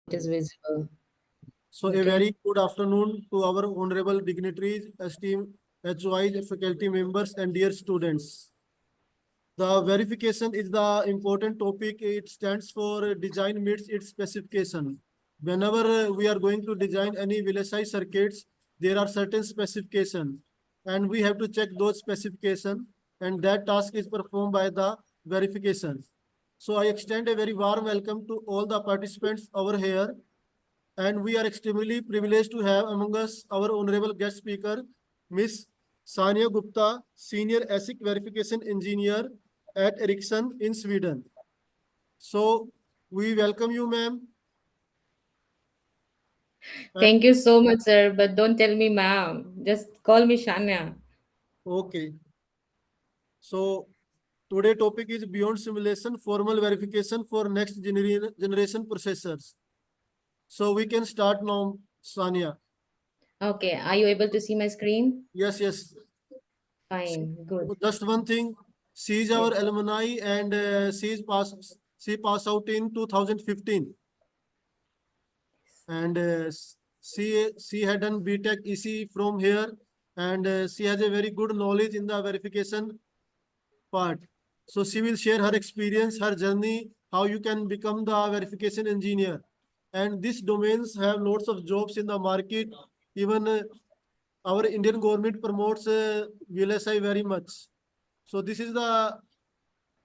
It is visible. So a Okay. very good afternoon to our honorable dignitaries, esteemed HOIs, faculty members, and dear students. The verification is the important topic. It stands for design meets its specification. Whenever we are going to design any VLSI circuits, there are certain specifications, and we have to check those specifications, and that task is performed by the verification. So I extend a very warm welcome to all the participants over here, and we are extremely privileged to have among us our honorable guest speaker, Miss Sania Gupta, Senior ASIC Verification Engineer at Ericsson in Sweden. So we welcome you, ma'am. Thank you so much, sir. But don't tell me ma'am. Just call me Shania. Okay. So today topic is beyond simulation, formal verification for next generation processors. So we can start now, Sania. Okay. Are you able to see my screen? Yes, yes. Fine. Good. Just one thing, she is our Yes. alumni and she passed out in 2015, and she had done BTech EC from here, and she has a very good knowledge in the verification part. So she will share her experience, her journey, how you can become the verification engineer. And these domains have lots of jobs in the market. Even our Indian government promotes VLSI very much. So this is the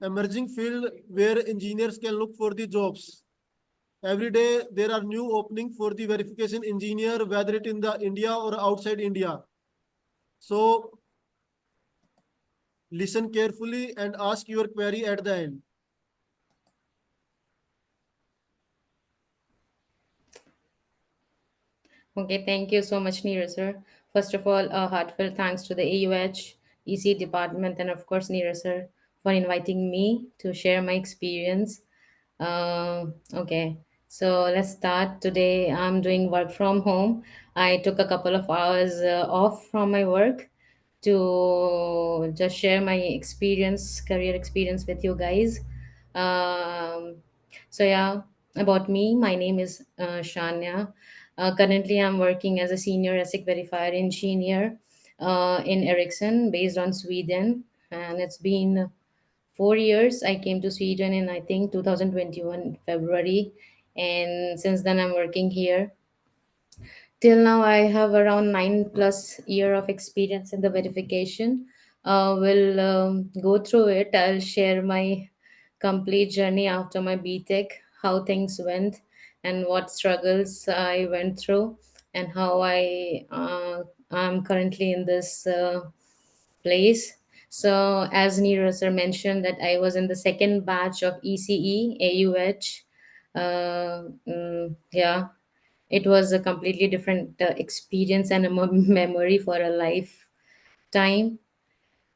emerging field where engineers can look for the jobs. Every day there are new opening for the verification engineer, whether it in the India or outside India. So listen carefully and ask your query at the end. Okay. Thank you so much, Neeraj, sir. First of all, a heartfelt thanks to the AUH, EC department, and of course, Neeraj, sir, for inviting me to share my experience. Okay. So let's start. Today, I'm doing work from home. I took a couple of hours off from my work to just share my experience, career experience with you guys. Um, so yeah, about me, my name is Shania. Currently, I'm working as a senior ASIC verifier engineer in Ericsson, based on Sweden, and it's been 4 years. I came to Sweden in I think 2021 February, and since then I'm working here. Till now, I have around 9+ year of experience in the verification. We'll go through it. I'll share my complete journey after my BTech, how things went, and what struggles I went through, and how I'm currently in this place. So, as Neeraj sir mentioned, that I was in the second batch of ECE AUH. Yeah, it was a completely different experience and a memory for a lifetime.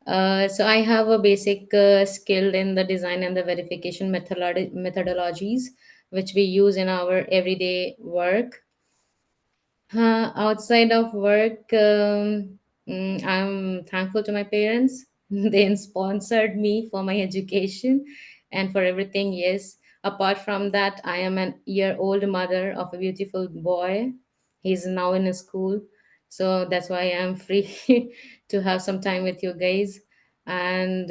So I have a basic skill in the design and the verification methodologies which we use in our everyday work. Outside of work, I'm thankful to my parents. They sponsored me for my education and for everything. Yes. Apart from that, I am an year-old mother of a beautiful boy. He's now in a school. So that's why I'm free to have some time with you guys. And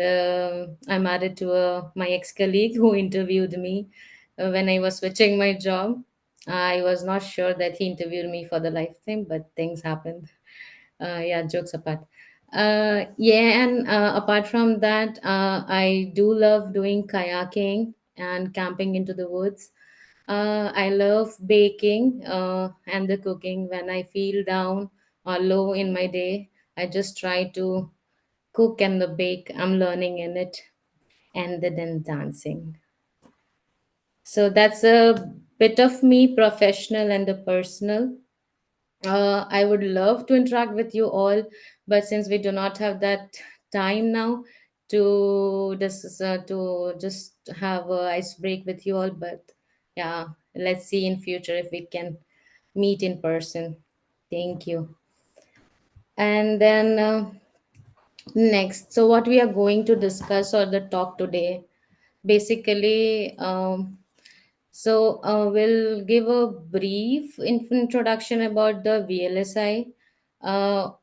I'm married to my ex colleague who interviewed me when I was switching my job. I was not sure that he interviewed me for the lifetime, but things happened. Yeah, jokes apart. Yeah, and apart from that, I do love doing kayaking and camping into the woods. I love baking and the cooking. When I feel down or low in my day, I just try to cook and the bake. I'm learning in it, and then dancing. So that's a bit of me, professional and the personal. I would love to interact with you all, but since we do not have that time now to just have a ice break with you all, but yeah, let's see in future if we can meet in person. Thank you. And then next, so what we are going to discuss or the talk today, basically. So, we'll give a brief introduction about the VLSI.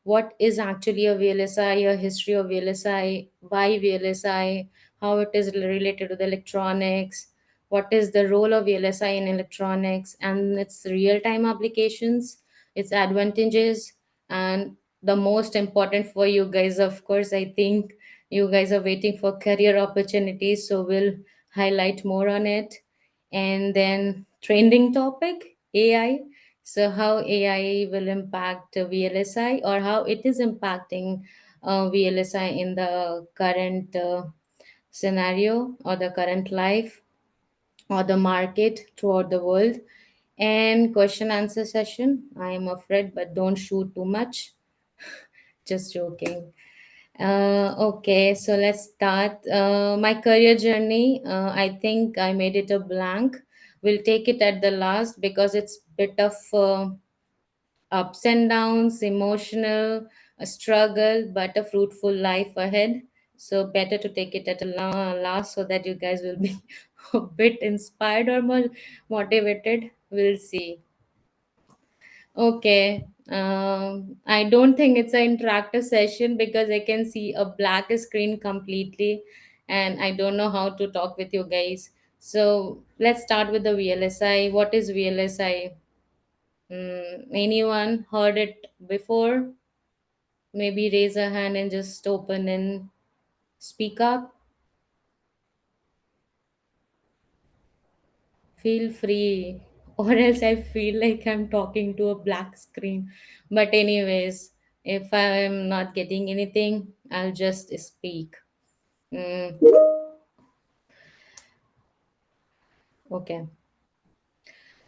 What is actually a VLSI, a history of VLSI, why VLSI, how it is related to the electronics, what is the role of VLSI in electronics, and its real time applications, its advantages, and the most important for you guys, of course, I think you guys are waiting for career opportunities, so we'll highlight more on it. And then trending topic, AI. So how AI will impact VLSI, or how it is impacting VLSI in the current scenario, or the current life, or the market throughout the world. And question answer session. I am afraid, but don't shoot too much. Just joking. Okay, so let's start. My career journey, I think I made it a blank. We'll take it at the last because it's bit of ups and downs, emotional, a struggle, but a fruitful life ahead. So better to take it at a last so that you guys will be a bit inspired or more motivated. We'll see. Okay. I don't think it's an interactive session because I can see a black screen completely, and I don't know how to talk with you guys. So let's start with the VLSI. What is VLSI? Anyone heard it before? Maybe raise a hand and just open and speak up. Feel free, or else I feel like I'm talking to a black screen. But, anyways, if I'm not getting anything, I'll just speak. Mm, okay.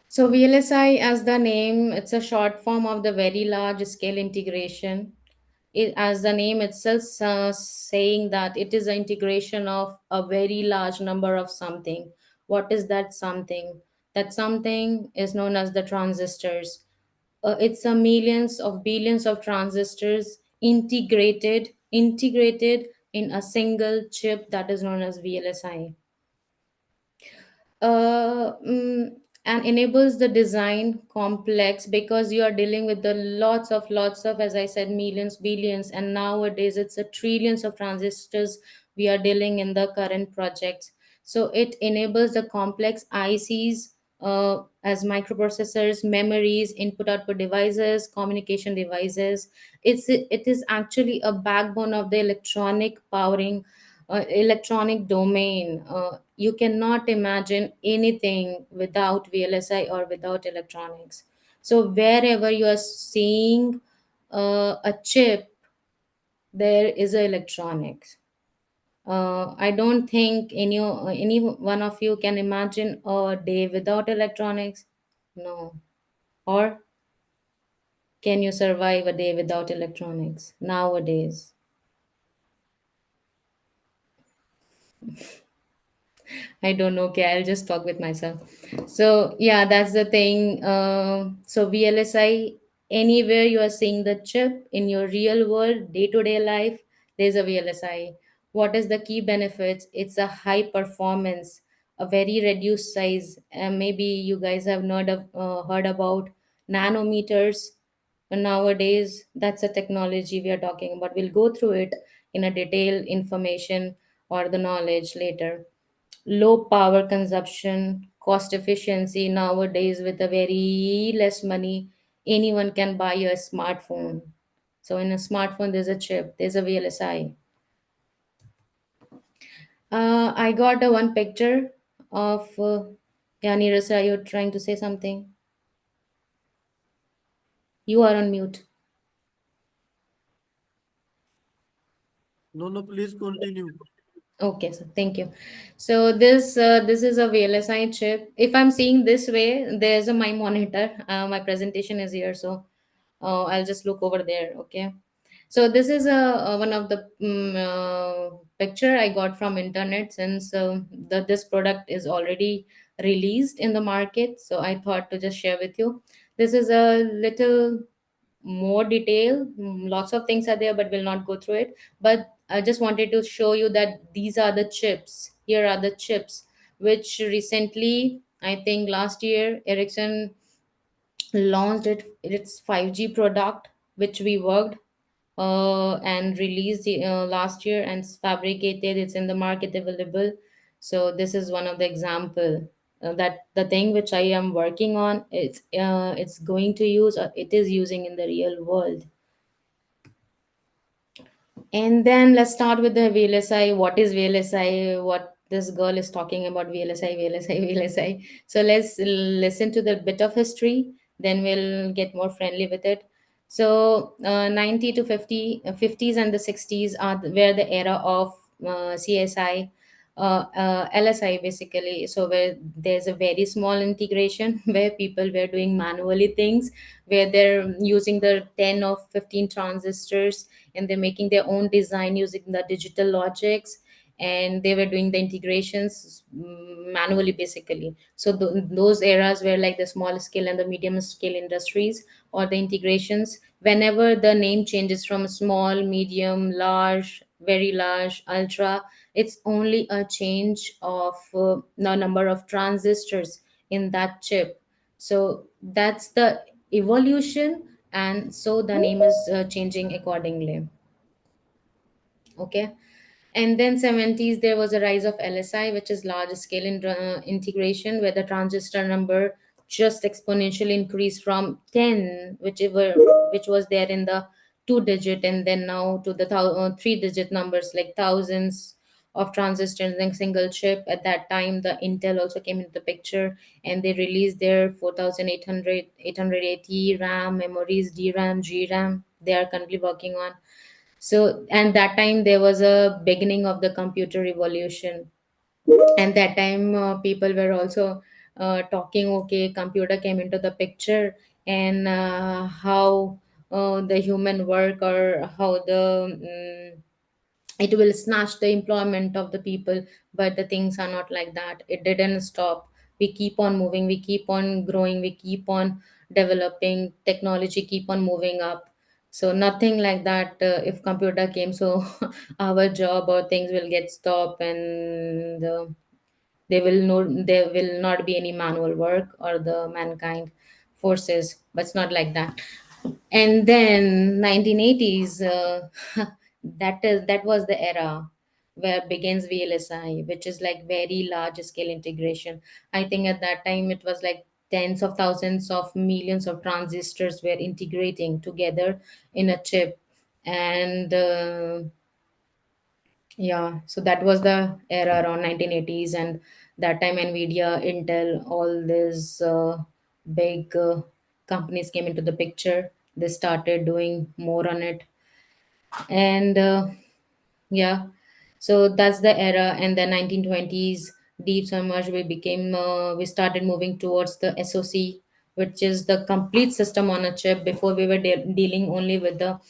So, VLSI, as the name, it's a short form of the very large scale integration. As the name itself saying that it is an integration of a very large number of something. What is that something? That something is known as the transistors. It's a millions of billions of transistors integrated in a single chip that is known as VLSI. uh, mm, and enables the design complex because you are dealing with the lots of, as I said, millions, billions, and nowadays it's a trillions of transistors we are dealing in the current projects. So it enables the complex ICs, as microprocessors, memories, input output devices, communication devices. It is actually a backbone of the electronic domain. You cannot imagine anything without VLSI or without electronics. So wherever you are seeing a chip, there is a electronics. I don't think any one of you can imagine a day without electronics. No. Or can you survive a day without electronics nowadays? I don't know. Okay, I'll just talk with myself. So yeah, that's the thing. So VLSI, anywhere you are seeing the chip in your real world, day-to-day life, there's a VLSI. What is the key benefits? It's a high performance, a very reduced size. Maybe you guys have not heard about nanometers. Nowadays, that's a technology we are talking about. We'll go through it in a detailed information or the knowledge later. Low power consumption, cost efficiency. Nowadays, with a very less money, anyone can buy a smartphone. So in a smartphone, there's a chip, there's a VLSI. I got a one picture of yeah, Nirasa, you're trying to say something. You are on mute. No, no, please continue. Okay, so thank you. So this is a VLSI chip. If I'm seeing this way, there's a my monitor. My presentation is here, so I'll just look over there. Okay. So this is one of the picture I got from internet, since this product is already released in the market. So I thought to just share with you. This is a little more detail. Lots of things are there, but we'll not go through it. But I just wanted to show you that these are the chips. Here are the chips which recently I think last year Ericsson launched its 5G product, which we worked and released last year and fabricated. It's in the market available. So this is one of the example that the thing which I am working on, it's going to use, it is using in the real world. And then let's start with the VLSI. What is VLSI? What this girl is talking about VLSI, VLSI, VLSI. So let's listen to the bit of history, then we'll get more friendly with it. So 90 to 50, 50s and the 60s are where the era of CSI, LSI basically. So where there's a very small integration where people were doing manually things, where they're using the 10 or 15 transistors and they're making their own design using the digital logics, and they were doing the integrations manually basically. So those eras were like the small scale and the medium scale industries, or the integrations. Whenever the name changes from small, medium, large, very large, ultra, it's only a change of the number of transistors in that chip. So that's the evolution, and so the name is changing accordingly. Okay. And then 70s there was a rise of LSI, which is large scale integration, where the transistor number just exponentially increased from 10, which was there in the two digit, and then now to the three digit numbers, like thousands of transistors in a single chip. At that time the Intel also came into the picture, and they released their 4800 880 RAM memories, DRAM, GRAM, they are currently working on. So, and that time there was a beginning of the computer revolution. And that time people were also talking, okay, computer came into the picture, and how the human work, or how it will snatch the employment of the people. But the things are not like that. It didn't stop. We keep on moving, we keep on growing, we keep on developing, technology keep on moving up. So nothing like that if computer came, so our job or things will get stopped, and there will not be any manual work or the mankind forces, but it's not like that. And then 1980s, that was the era where begins VLSI, which is like very large scale integration. I think at that time it was like tens of thousands of millions of transistors were integrating together in a chip. And yeah, so that was the era around 1980s, and that time Nvidia, Intel, all these big companies came into the picture. They started doing more on it, and yeah, so that's the era. And the 1920s, deep submerged, we started moving towards the SoC, which is the complete system on a chip. Before we were dealing only with the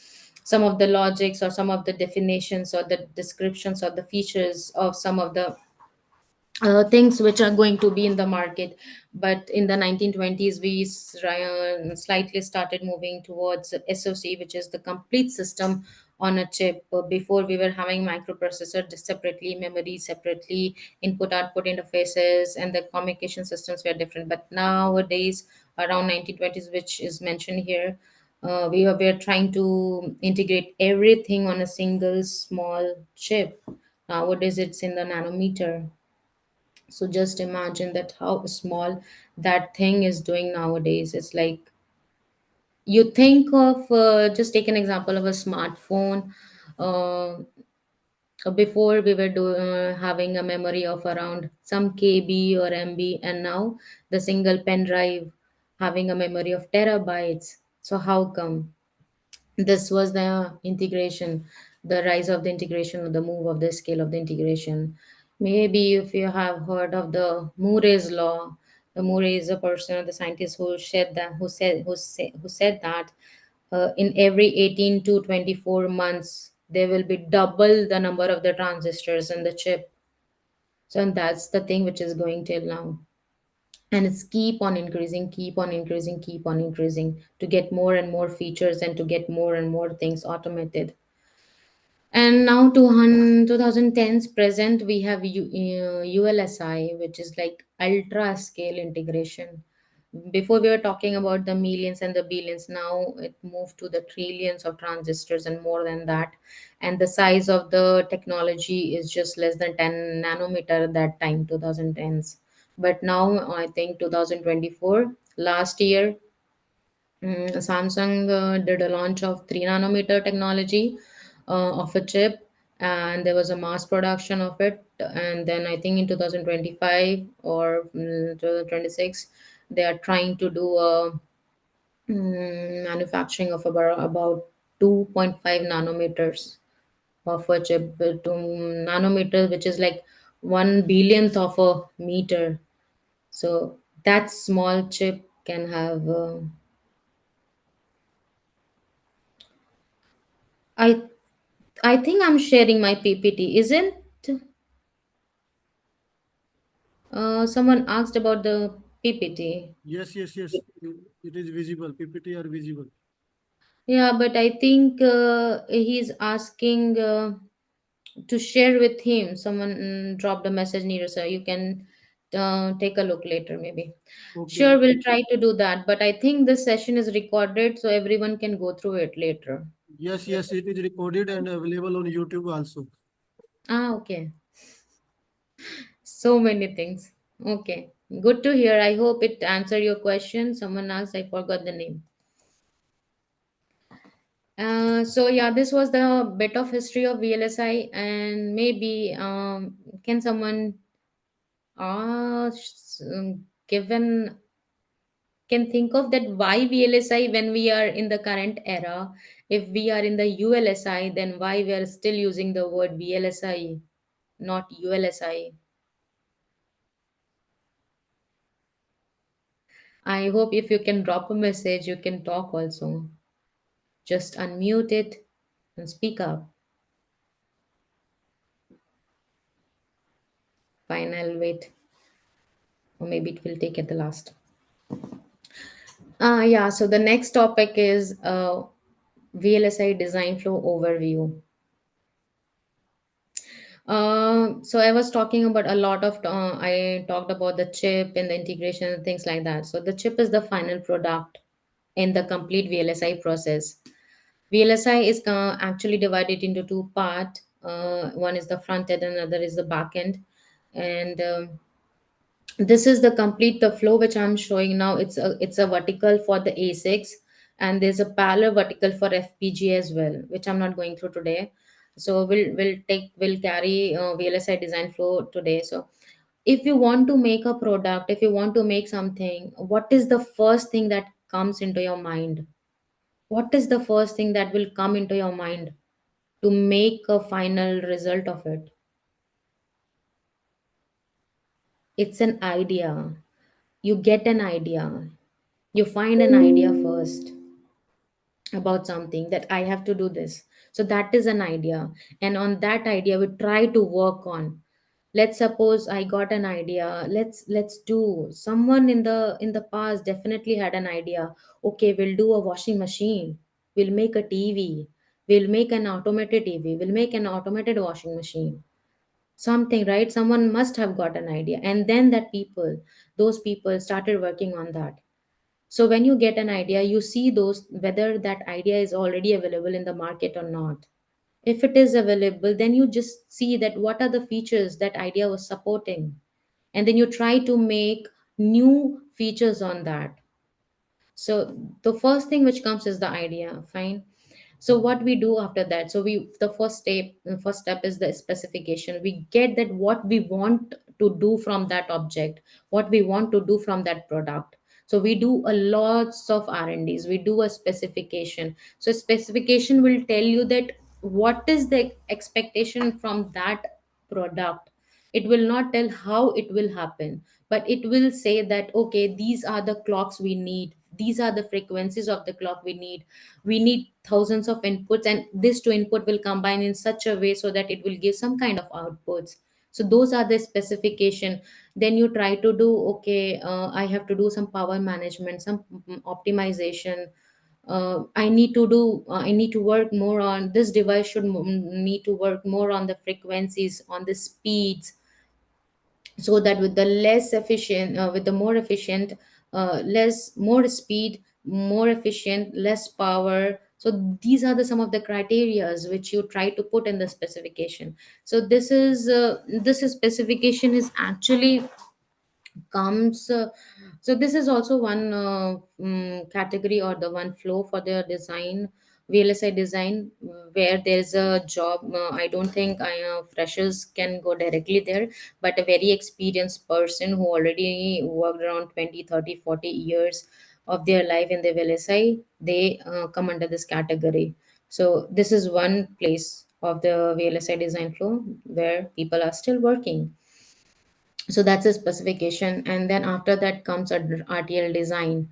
some of the logics, or some of the definitions, or the descriptions, or the features of some of the things which are going to be in the market. But in the 1920s, slightly started moving towards SoC, which is the complete system on a chip. Before we were having microprocessor separately, memory separately, input output interfaces, and the communication systems were different. But nowadays, around 1920s, which is mentioned here, we are trying to integrate everything on a single small chip. Nowadays, it's in the nanometer. So just imagine that how small that thing is doing nowadays. It's like, you think of, just take an example of a smartphone. Uh, Before we were having a memory of around some KB or MB, and now the single pen drive having a memory of terabytes. So how come? This was the integration, the rise of the integration, the move of the scale of the integration. Maybe if you have heard of the Moore's law, the Moore is a person, the scientist who said that, who said that in every 18 to 24 months there will be double the number of the transistors in the chip. So, and that's the thing which is going till now, and it's keep on increasing, keep on increasing, keep on increasing, to get more and more features, and to get more and more things automated. And now to 2010s present, we have ULSI, which is like ultra scale integration. Before we were talking about the millions and the billions, now it moved to the trillions of transistors and more than that. And the size of the technology is just less than 10 nanometer at that time, 2010s. But now I think 2024, last year, Samsung did a launch of 3 nanometer technology of a chip, and there was a mass production of it. And then I think in 2025 or 2026, they are trying to do a manufacturing of about 2.5 nanometers of a chip, to nanometers, which is like 1 billionth of a meter. So that small chip can have. I I think I'm sharing my PPT. Isn't someone asked about the PPT? Yes, yes, yes. It is visible. PPT are visible. Yeah, but I think he's asking to share with him. Someone dropped a message near, so you can take a look later, maybe. Okay. Sure, we'll try to do that. But I think this session is recorded, so everyone can go through it later. Yes, yes. It is recorded and available on YouTube also. Ah, okay. So many things. Okay. Good to hear. I hope it answered your question. Someone asked, I forgot the name. So yeah, this was the bit of history of VLSI, and maybe can someone given can think of that why VLSI when we are in the current era? If we are in the ULSI, then why we are still using the word VLSI, not ULSI? I hope if you can drop a message, you can talk also. Just unmute it and speak up. Fine, I'll wait, or maybe it will take at the last. Yeah, so the next topic is VLSI design flow overview. So I was talking about a lot of, I talked about the chip and the integration and things like that. So the chip is the final product in the complete VLSI process. VLSI is actually divided into two parts. One is the front end and another is the back end. And this is the complete the flow which I'm showing now. It's a vertical for the A6, and there's a parallel vertical for FPG as well, which I'm not going through today. So we'll carry VLSI design flow today. So if you want to make a product, if you want to make something, what is the first thing that comes into your mind? What is the first thing that will come into your mind to make a final result of it? It's an idea. You get an idea. You find an idea first about something that I have to do this. So that is an idea. And on that idea, we try to work on. Let's suppose I got an idea. Let's do. Someone in the past definitely had an idea. Okay, we'll do a washing machine. We'll make a TV. We'll make an automated TV. We'll make an automated washing machine. Something, right? Someone must have got an idea. And then those people started working on that. So when you get an idea, you see those whether that idea is already available in the market or not. If it is available, then you just see that what are the features that idea was supporting, and then you try to make new features on that. So the first thing which comes is the idea. Fine. So what we do after that, so we the first step is the specification. We get that what we want to do from that object, what we want to do from that product. So we do a lots of R&Ds. We do a specification. So specification will tell you that what is the expectation from that product. It will not tell how it will happen, but it will say that okay, these are the clocks we need, these are the frequencies of the clock we need thousands of inputs, and this to input will combine in such a way so that it will give some kind of outputs. So those are the specification. Then you try to do, okay, I have to do some power management, some optimization, I need to work more on this device, should need to work more on the frequencies, on the speeds, so that with the less efficient with the more efficient, less more speed, more efficient, less power. So these are the some of the criterias which you try to put in the specification. So this is specification is actually comes so this is also one category or the one flow for the design, VLSI design, where there's a job. I don't think freshers can go directly there, but a very experienced person who already worked around 20, 30, 40 years of their life in the VLSI, they come under this category. So this is one place of the VLSI design flow where people are still working. So that's a specification, and then after that comes a RTL design.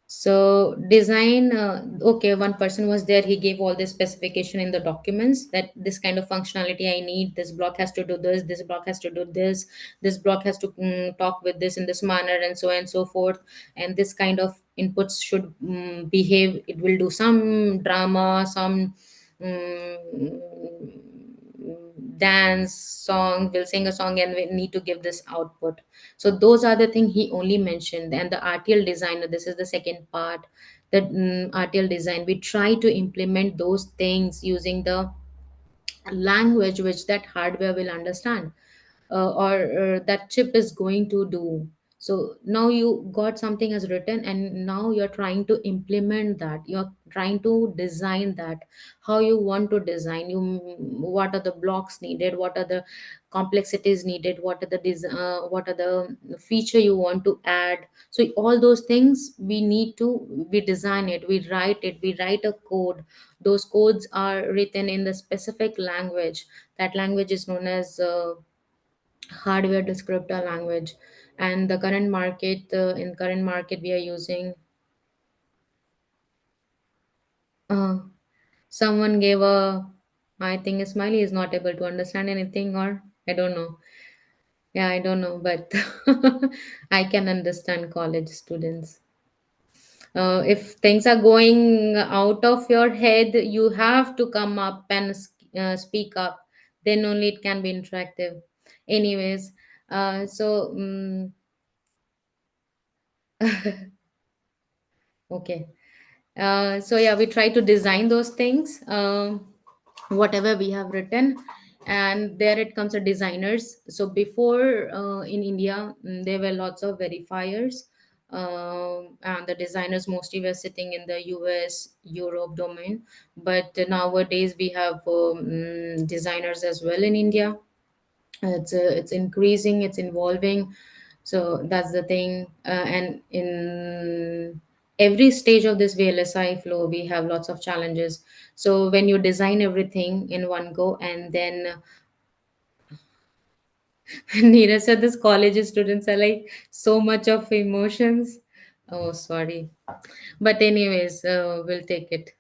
So design, okay, one person was there, he gave all this specification in the documents that this kind of functionality I need, this block has to do this block has to do this block has to talk with this in this manner, and so on and so forth, and this kind of inputs should behave, it will do some drama, some dance song, will sing a song, and we need to give this output. So those are the thing he only mentioned. And the RTL designer, this is the second part, that RTL design, we try to implement those things using the language which that hardware will understand, or that chip is going to do. So now you got something as written, and now you're trying to implement that, you're trying to design that, how you want to design, you what are the blocks needed, what are the complexities needed, what are the feature you want to add. So all those things we need to, we design it, we write it, we write a code. Those codes are written in the specific language. That language is known as hardware descriptor language. And the current market, in current market we are using, uh, someone gave a, I think a smiley, is not able to understand anything, or I don't know. Yeah, I don't know, but I can understand college students. If things are going out of your head, you have to come up and speak up. Then only it can be interactive. Anyways, okay. So yeah, we try to design those things, whatever we have written, and there it comes to designers. So before, in India, there were lots of verifiers, and the designers mostly were sitting in the US, Europe domain. But nowadays we have designers as well in India. It's increasing, it's evolving. So that's the thing, and in every stage of this VLSI flow we have lots of challenges. So when you design everything in one go, and then Neera said this college students are like so much of emotions. Oh, sorry. But anyways, we'll take it.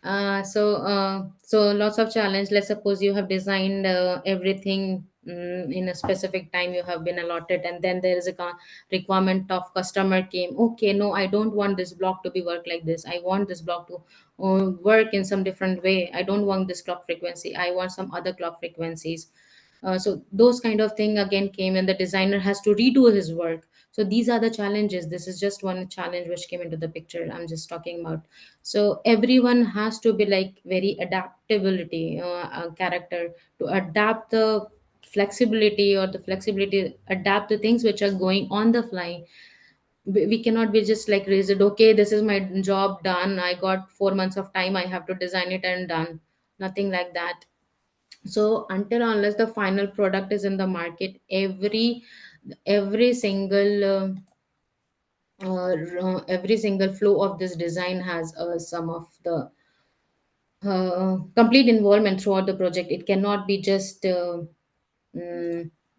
So lots of challenge. Let's suppose you have designed everything in a specific time you have been allotted, and then there is a requirement of customer came. Okay, no, I don't want this block to be work like this. I want this block to work in some different way. I don't want this clock frequency. I want some other clock frequencies. So those kind of thing again came, and the designer has to redo his work. So these are the challenges. This is just one challenge which came into the picture I'm just talking about. So everyone has to be like very adaptability character, to adapt the flexibility, or the flexibility adapt the things which are going on the fly. We cannot be just like rigid, okay, this is my job done, I got 4 months of time, I have to design it and done. Nothing like that. So until unless the final product is in the market, every single every single flow of this design has some of the complete involvement throughout the project. It cannot be just a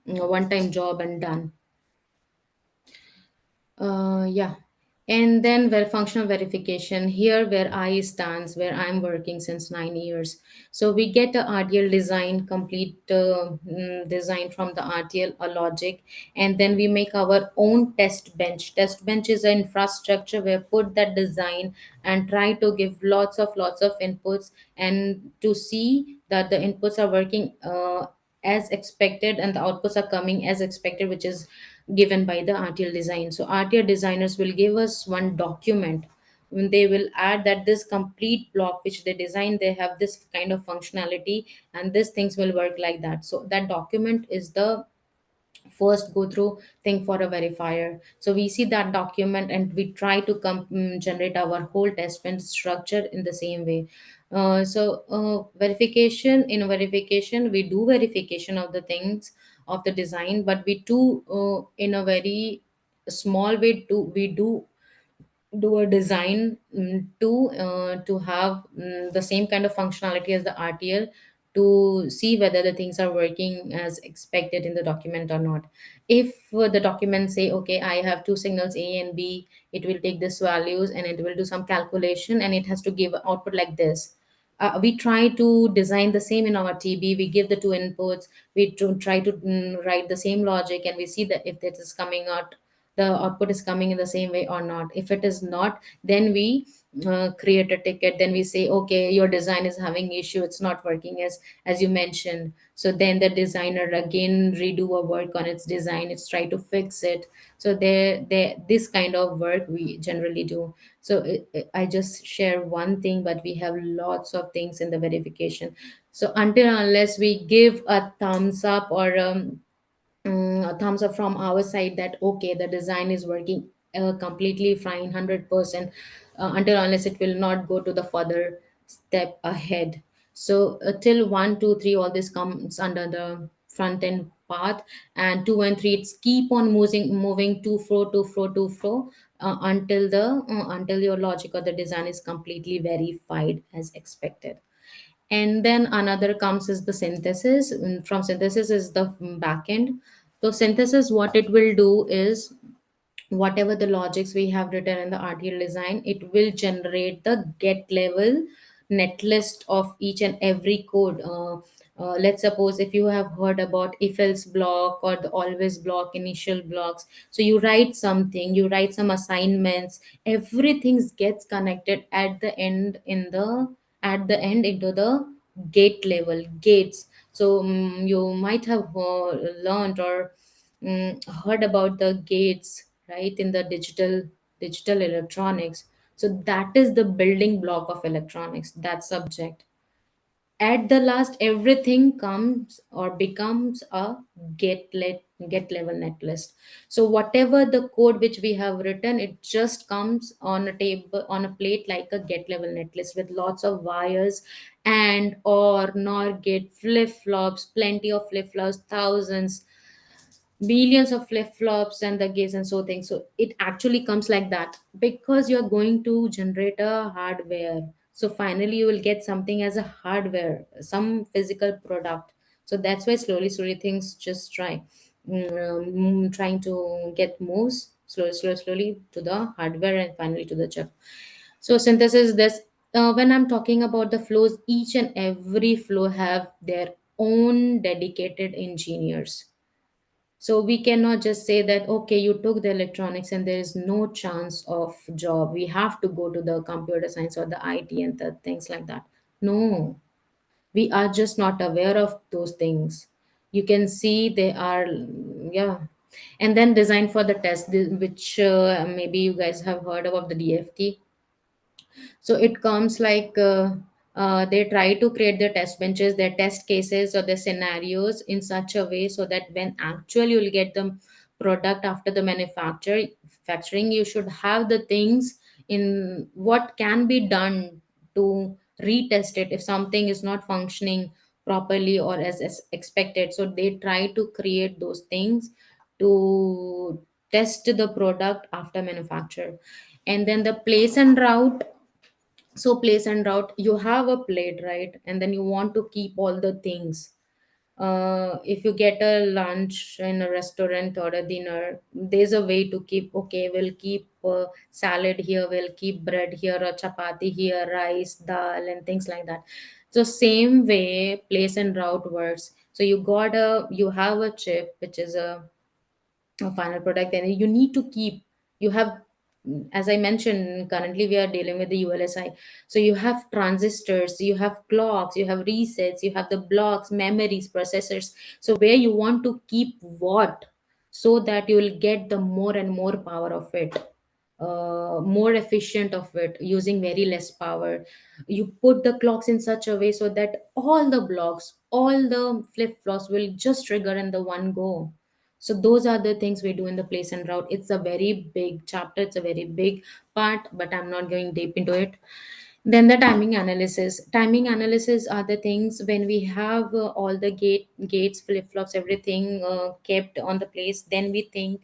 one time job and done. Yeah. And then functional verification, here where I stands, where I'm working since 9 years. So we get a RTL design, complete design from the RTL, a logic, and then we make our own test bench. Test bench is an infrastructure where put that design and try to give lots of inputs, and to see that the inputs are working as expected and the outputs are coming as expected, which is given by the RTL design. So RTL designers will give us one document when they will add that this complete block which they design, they have this kind of functionality and these things will work like that. So that document is the first go through thing for a verifier. So we see that document and we try to generate our whole test bench structure in the same way. Verification, in verification we do verification of the things of the design, but we do in a very small way, do a design to have the same kind of functionality as the RTL, to see whether the things are working as expected in the document or not. If the document say, okay, I have two signals A and B, it will take this values and it will do some calculation and it has to give output like this. We try to design the same in our TB. We give the two inputs. We try to write the same logic, and we see that if this is coming out, the output is coming in the same way or not. If it is not, then we create a ticket. Then we say, okay, your design is having issue, it's not working as you mentioned. So then the designer again redo a work on its design, it's try to fix it. So there this kind of work we generally do. So I just share one thing, but we have lots of things in the verification. So until unless we give a thumbs up or a thumbs up from our side that okay, the design is working completely fine 100%, until unless it will not go to the further step ahead. So till 1 2 3 all this comes under the front end path, and 2 and 3 it's keep on moving to fro until your logic or the design is completely verified as expected. And then another comes is the synthesis. From synthesis is the back end. So synthesis, what it will do is whatever the logics we have written in the RTL design, it will generate the get level net list of each and every code. Let's suppose if you have heard about if else block or the always block, initial blocks. So you write something, you write some assignments, everything gets connected at the end into the gate level gates. So you might have learned or heard about the gates, right, in the digital electronics. So that is the building block of electronics, that subject. At the last, everything comes or becomes a get level netlist. So whatever the code which we have written, it just comes on a table, on a plate, like a get level netlist with lots of wires and or nor gate flip flops, plenty of flip flops, thousands, millions of flip flops and the gates and so things. So it actually comes like that because you're going to generate a hardware. So finally you will get something as a hardware, some physical product. So that's why slowly things just trying to get moves slowly to the hardware and finally to the chip. So synthesis, this when I'm talking about the flows, each and every flow have their own dedicated engineers. So we cannot just say that okay, you took the electronics and there is no chance of job, we have to go to the computer science or the IT and the things like that. No, we are just not aware of those things. You can see they are, yeah. And then design for the test, which maybe you guys have heard about the DFT. So it comes like they try to create their test benches, their test cases, or their scenarios in such a way so that when actually you'll get the product after the manufacturing, you should have the things in what can be done to retest it if something is not functioning properly or as expected. So they try to create those things to test the product after manufacture. And then the place and route. So place and route, you have a plate, right, and then you want to keep all the things. If you get a lunch in a restaurant or a dinner, there's a way to keep, okay, we'll keep salad here, we'll keep bread here, or chapati here, rice, dal, and things like that. So same way place and route works. So you have a chip which is a final product, and you need to keep, you have, as I mentioned, currently we are dealing with the ulsi. So you have transistors, you have clocks, you have resets, you have the blocks, memories, processors. So where you want to keep what, so that you will get the more and more power of it, more efficient of it, using very less power. You put the clocks in such a way so that all the blocks, all the flip flops will just trigger in the one go. So those are the things we do in the place and route. It's a very big chapter, it's a very big part, but I'm not going deep into it. Then the timing analysis. Timing analysis are the things when we have all the gates, flip flops, everything kept on the place. Then we think,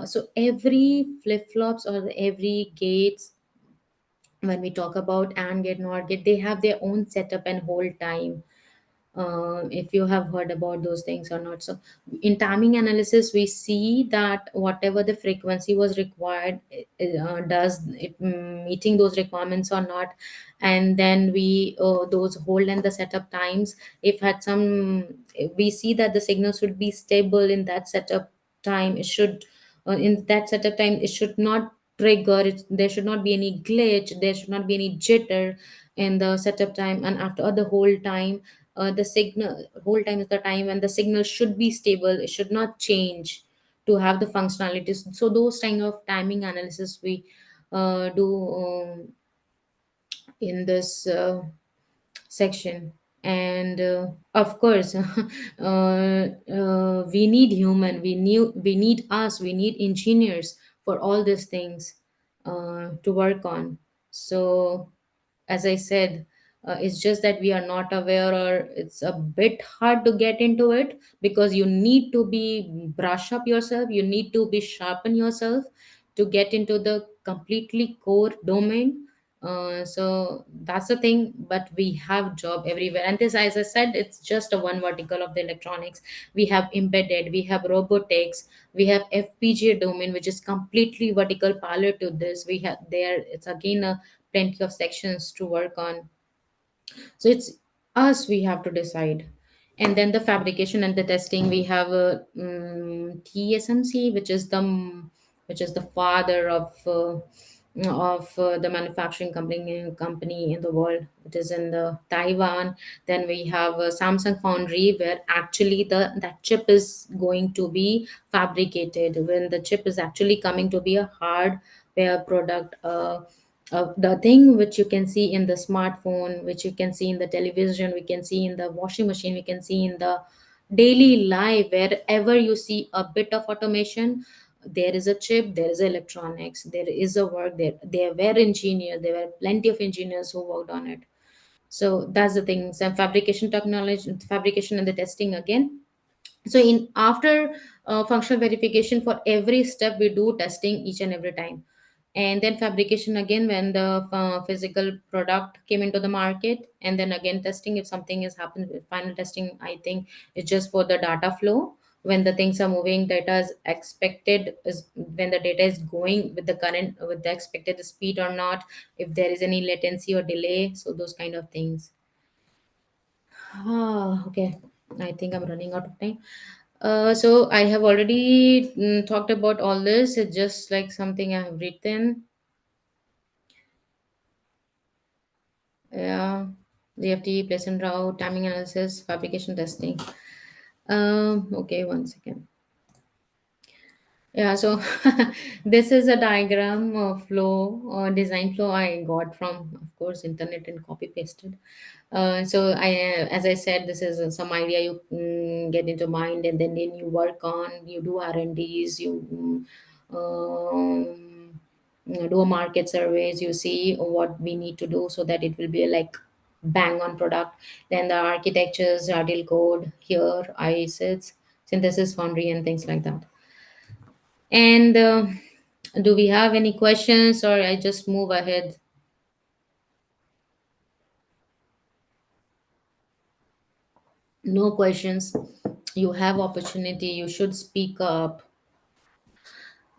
so every flip flops or every gates, when we talk about and gate, not gate, they have their own setup and hold time. If you have heard about those things or not. So in timing analysis, we see that whatever the frequency was required, does it meeting those requirements or not. And then we those hold and the setup times, if had some, if we see that the signal should be stable in that setup time, it should, in that setup time, it should not trigger it, there should not be any glitch, there should not be any jitter in the setup time. And after the whole time, the signal, whole time is the time when the signal should be stable, it should not change to have the functionalities. So those kind of timing analysis we do in this section. And of course, we need human, we need us, we need engineers for all these things to work on. So as I said, it's just that we are not aware, or it's a bit hard to get into it, because you need to be brush up yourself, you need to be sharpen yourself to get into the completely core domain. So that's the thing, but we have job everywhere. And this, as I said, it's just a one vertical of the electronics. We have embedded, we have robotics, we have FPGA domain, which is completely vertical parallel to this. We have there, it's again a plenty of sections to work on. So it's us, we have to decide. And then the fabrication and the testing, we have a TSMC, which is the father of the manufacturing company in the world. It is in the Taiwan. Then we have a Samsung Foundry, where actually the that chip is going to be fabricated, when the chip is actually coming to be a hardware product. The thing which you can see in the smartphone, which you can see in the television, we can see in the washing machine, we can see in the daily life, wherever you see a bit of automation, there is a chip, there is electronics, there is a work there. There were engineers, there were plenty of engineers who worked on it. So that's the thing. Some fabrication technology, fabrication and the testing again. So in after functional verification, for every step we do testing each and every time. And then fabrication again, when the physical product came into the market. And then again testing, if something has happened with final testing, I think it's just for the data flow. When the things are moving, data is expected, is when the data is going with the current, with the expected speed or not, if there is any latency or delay. So those kind of things. Okay. I think I'm running out of time. So I have already talked about all this. It's just like something I have written. Yeah, DFT, place and route, timing analysis, fabrication testing. Okay, one second. Yeah, so this is a diagram of flow or design flow I got from, of course, internet and copy pasted. So as I said, this is some idea you get into mind, and then you work on, you do R&Ds, do a market surveys, you see what we need to do so that it will be like bang on product. Then the architectures, RTL code, here, ISIS, synthesis foundry, and things like that. And do we have any questions, or I just move ahead? No questions. You have opportunity, you should speak up.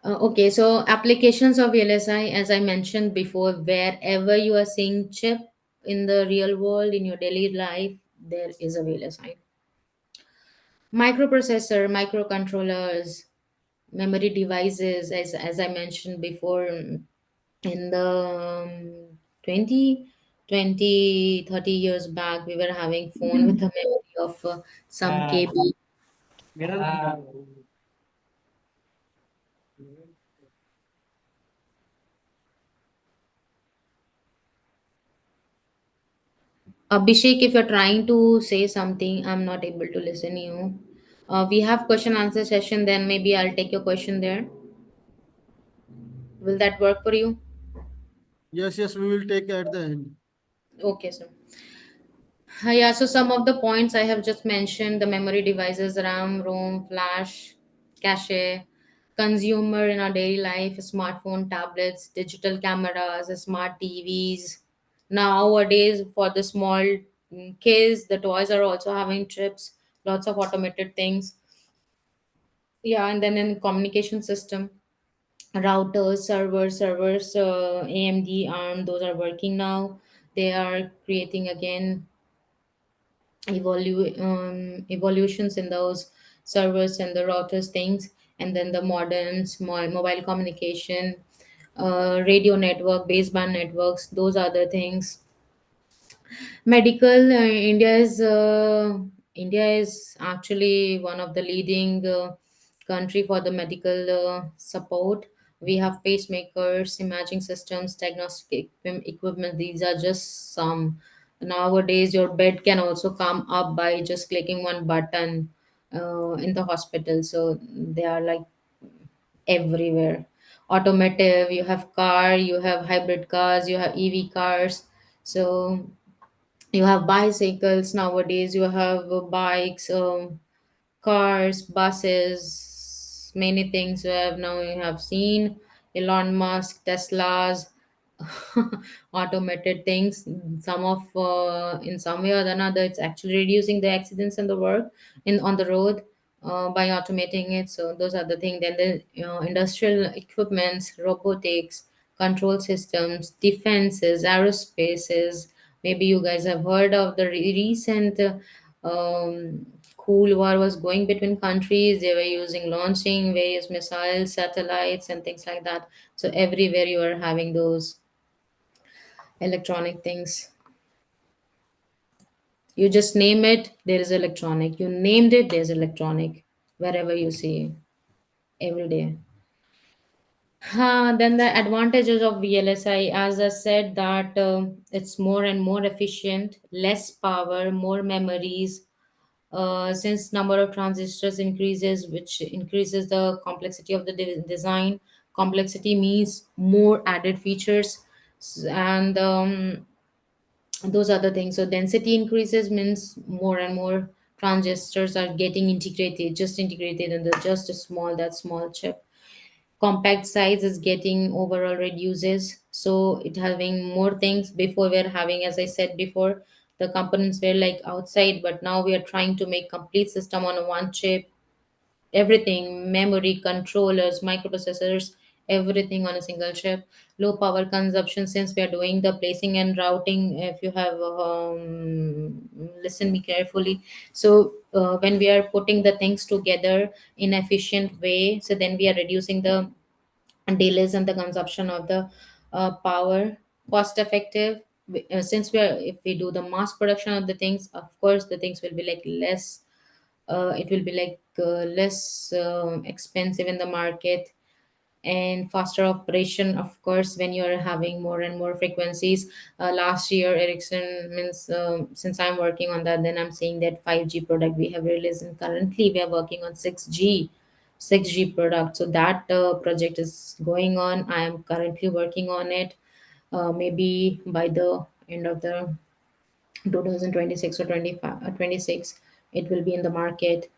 Okay, so applications of VLSI, as I mentioned before, wherever you are seeing chip in the real world, in your daily life, there is a VLSI. Microprocessor, microcontrollers, memory devices, as I mentioned before, in the 20, 20, 30 years back, we were having phone with a memory of some KB. Abhishek, if you're trying to say something, I'm not able to listen you. We have question answer session, then maybe I'll take your question there. Will that work for you? Yes, yes, we will take at the end. Okay, sir. Yeah, so some of the points I have just mentioned, the memory devices, RAM, ROM, flash, cache, consumer in our daily life, smartphone, tablets, digital cameras, smart TVs. Nowadays, for the small kids, the toys are also having chips, lots of automated things. Yeah, and then in communication system, routers, servers, AMD, ARM, those are working now. They are creating again evolutions in those servers and the routers things, and then the moderns, mobile communication, radio network, baseband networks, those are the things. Medical, India is actually one of the leading country for the medical support. We have pacemakers, imaging systems, diagnostic equipment. These are just some. Nowadays, your bed can also come up by just clicking one button in the hospital. So they are like everywhere. Automotive, you have car, you have hybrid cars, you have EV cars. So you have bicycles nowadays, you have bikes, cars, buses, many things you have now. You have seen Elon Musk, Teslas, automated things. Some of in some way or another, it's actually reducing the accidents in the world in on the road by automating it. So those are the things. Then the industrial equipments, robotics, control systems, defenses, aerospaces. Maybe you guys have heard of the recent cool war was going between countries. They were using launching various missiles, satellites, and things like that. So everywhere you are having those electronic things. You just name it, there is electronic. You named it, there's electronic. Wherever you see, every day. Then the advantages of VLSI, as I said, that it's more and more efficient, less power, more memories. Since number of transistors increases, which increases the complexity of the design. Complexity means more added features, and those are the things. So density increases means more and more transistors are getting integrated, just integrated in the just a small that small chip. Compact size is getting overall reduces, so it having more things. Before we're having, as I said before, the components were like outside, but now we are trying to make complete system on a one chip. Everything, memory, controllers, microprocessors, everything on a single chip. Low power consumption, since we are doing the placing and routing. If you have listen me carefully. So when we are putting the things together in efficient way, so then we are reducing the delays and the consumption of the power. Cost effective, since we are, if we do the mass production of the things, of course the things will be like less, it will be like less expensive in the market. And faster operation, of course, when you're having more and more frequencies. Last year Ericsson means, since I'm working on that, then I'm saying that 5G product we have released, and currently we are working on 6G product. So that project is going on. I am currently working on it. Maybe by the end of the 2026 or 25 26, it will be in the market.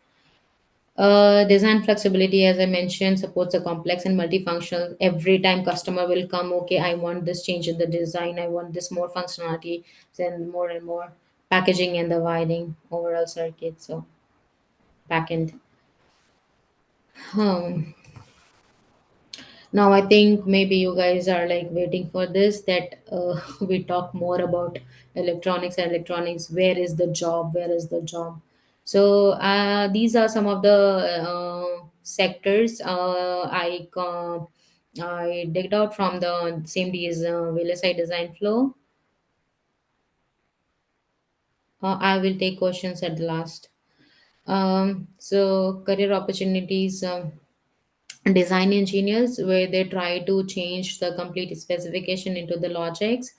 Design flexibility, as I mentioned, supports a complex and multifunctional. Every time customer will come, okay, I want this change in the design, I want this more functionality, then more and more. packaging and the wiring overall circuit. So backend. Um, Now I think maybe you guys are like waiting for this, that we talk more about electronics and electronics. Where is the job? Where is the job? So these are some of the sectors I digged out from the same D's VLSI design flow. I will take questions at last. So career opportunities. Design engineers, where they try to change the complete specification into the logics,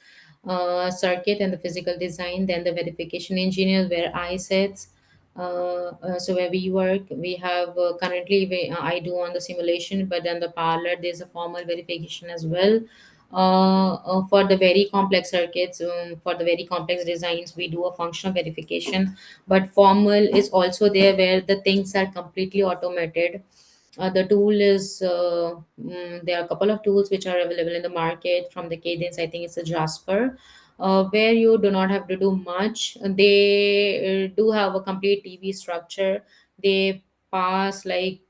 circuit and the physical design. Then the verification engineers, where I sits. So where we work, we have currently I do on the simulation, but then the parallel there's a formal verification as well. For the very complex circuits, for the very complex designs, we do a functional verification, but formal is also there where the things are completely automated. The tool is there are a couple of tools which are available in the market from the Cadence. I think it's a Jasper, where you do not have to do much. They do have a complete TV structure. They pass like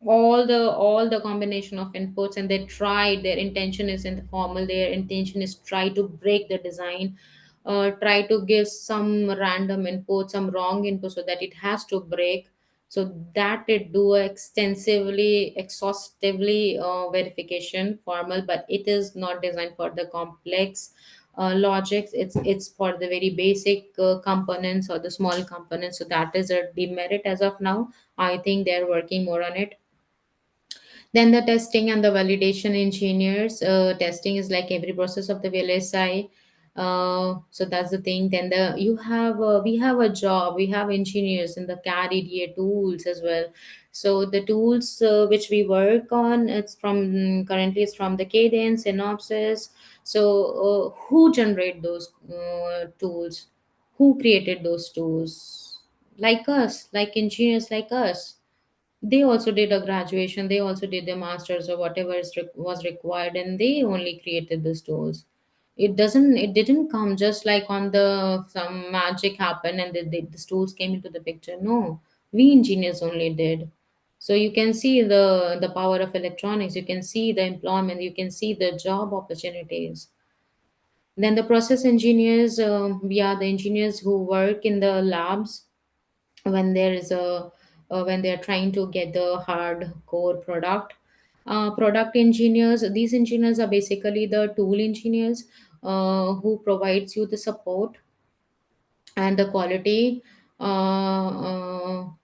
all the combination of inputs, and they try, their intention is in the formal, their intention is try to break the design, try to give some random input, some wrong input, so that it has to break. So that it do extensively exhaustively verification formal, but it is not designed for the complex logics. It's for the very basic components or the small components. So that is a demerit as of now. I think they're working more on it. Then the testing and the validation engineers. Testing is like every process of the VLSI. So that's the thing. Then the you have we have a job. We have engineers in the CAD EDA tools as well. So the tools which we work on, it's from currently it's from the Cadence, Synopsys. So who generate those tools? Who created those tools? Like us, like engineers like us. They also did a graduation, they also did their masters or whatever was required, and they only created these tools. It didn't come just like on the some magic happened and the tools came into the picture. No, we engineers only did. So you can see the power of electronics, you can see the employment, you can see the job opportunities. Then the process engineers, we are the engineers who work in the labs when there is a when they are trying to get the hardcore product. Product engineers, these engineers are basically the tool engineers who provides you the support and the quality of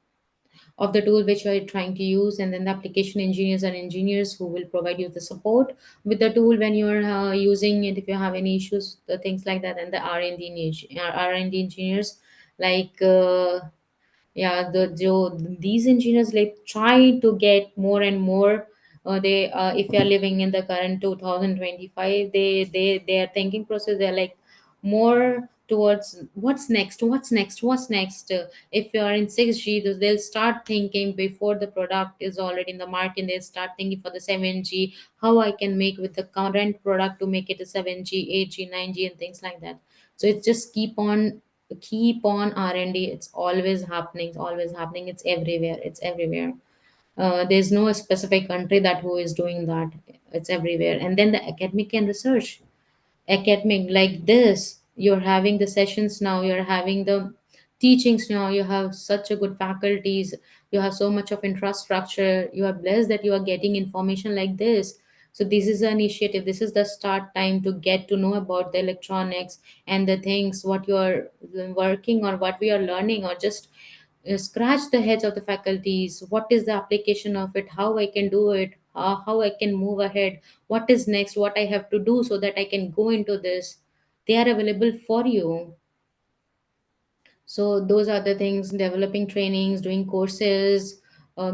the tool which you are trying to use. And then the application engineers are engineers who will provide you the support with the tool when you're using it, if you have any issues, the things like that. And the R&D engineers, like yeah, these engineers like try to get more and more. They if you are living in the current 2025, their thinking process, they're like more towards what's next, what's next. If you are in 6G, they'll start thinking before the product is already in the market. They'll start thinking for the 7G, how I can make with the current product to make it a 7G, 8G, 9G, and things like that. So it just keep on R&D. It's always happening, it's always happening, it's everywhere, it's everywhere. There's no specific country that who is doing that. It's everywhere. And then the academic and research, academic like this, you're having the sessions now, you're having the teachings now, you have such a good faculties, you have so much of infrastructure, you are blessed that you are getting information like this. So this is an initiative, this is the start time to get to know about the electronics and the things what you are working or what we are learning, or just scratch the heads of the faculties. What is the application of it, how I can do it, how I can move ahead, what is next, what I have to do so that I can go into this. They are available for you. So those are the things: developing trainings, doing courses,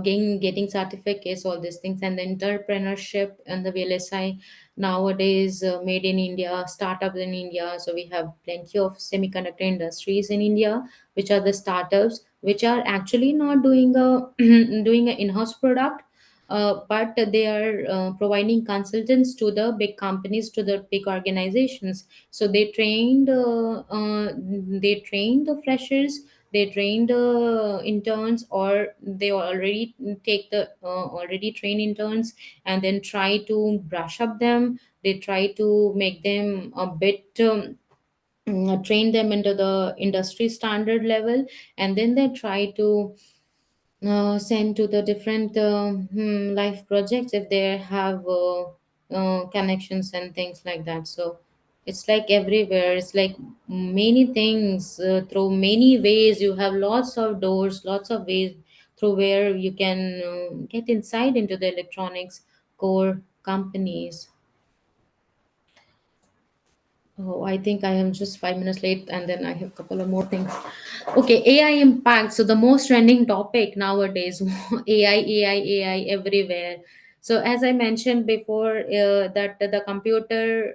getting certificates, all these things. And the entrepreneurship and the VLSI nowadays, made in India, startups in India. So we have plenty of semiconductor industries in India, which are the startups, which are actually not doing a doing an in-house product. but they are providing consultants to the big companies, to the big organizations. So they trained the freshers, they train the interns, or they already take the already trained interns and then try to brush up them. They try to make them a bit train them into the industry standard level, and then they try to send to the different life projects if they have connections and things like that. So it's like everywhere, it's like many things, through many ways you have lots of doors, lots of ways through where you can get inside into the electronics core companies. Oh, I think I am just 5 minutes late, and then I have a couple of more things. Okay, AI impact. So the most trending topic nowadays, AI, AI, AI everywhere. So as I mentioned before, that the computer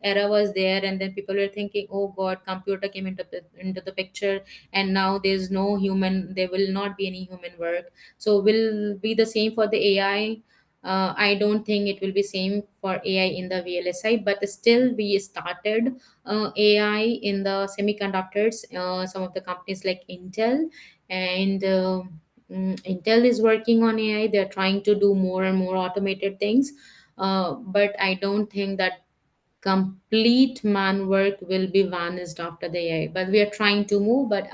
era was there, and then people were thinking, "Oh God, computer came into the picture, and now there's no human. There will not be any human work. So will be the same for the AI." I don't think it will be same for AI in the VLSI, but still we started AI in the semiconductors. Some of the companies like Intel and Intel is working on AI. They're trying to do more and more automated things, but I don't think that complete man work will be vanished after the AI. But we are trying to move. But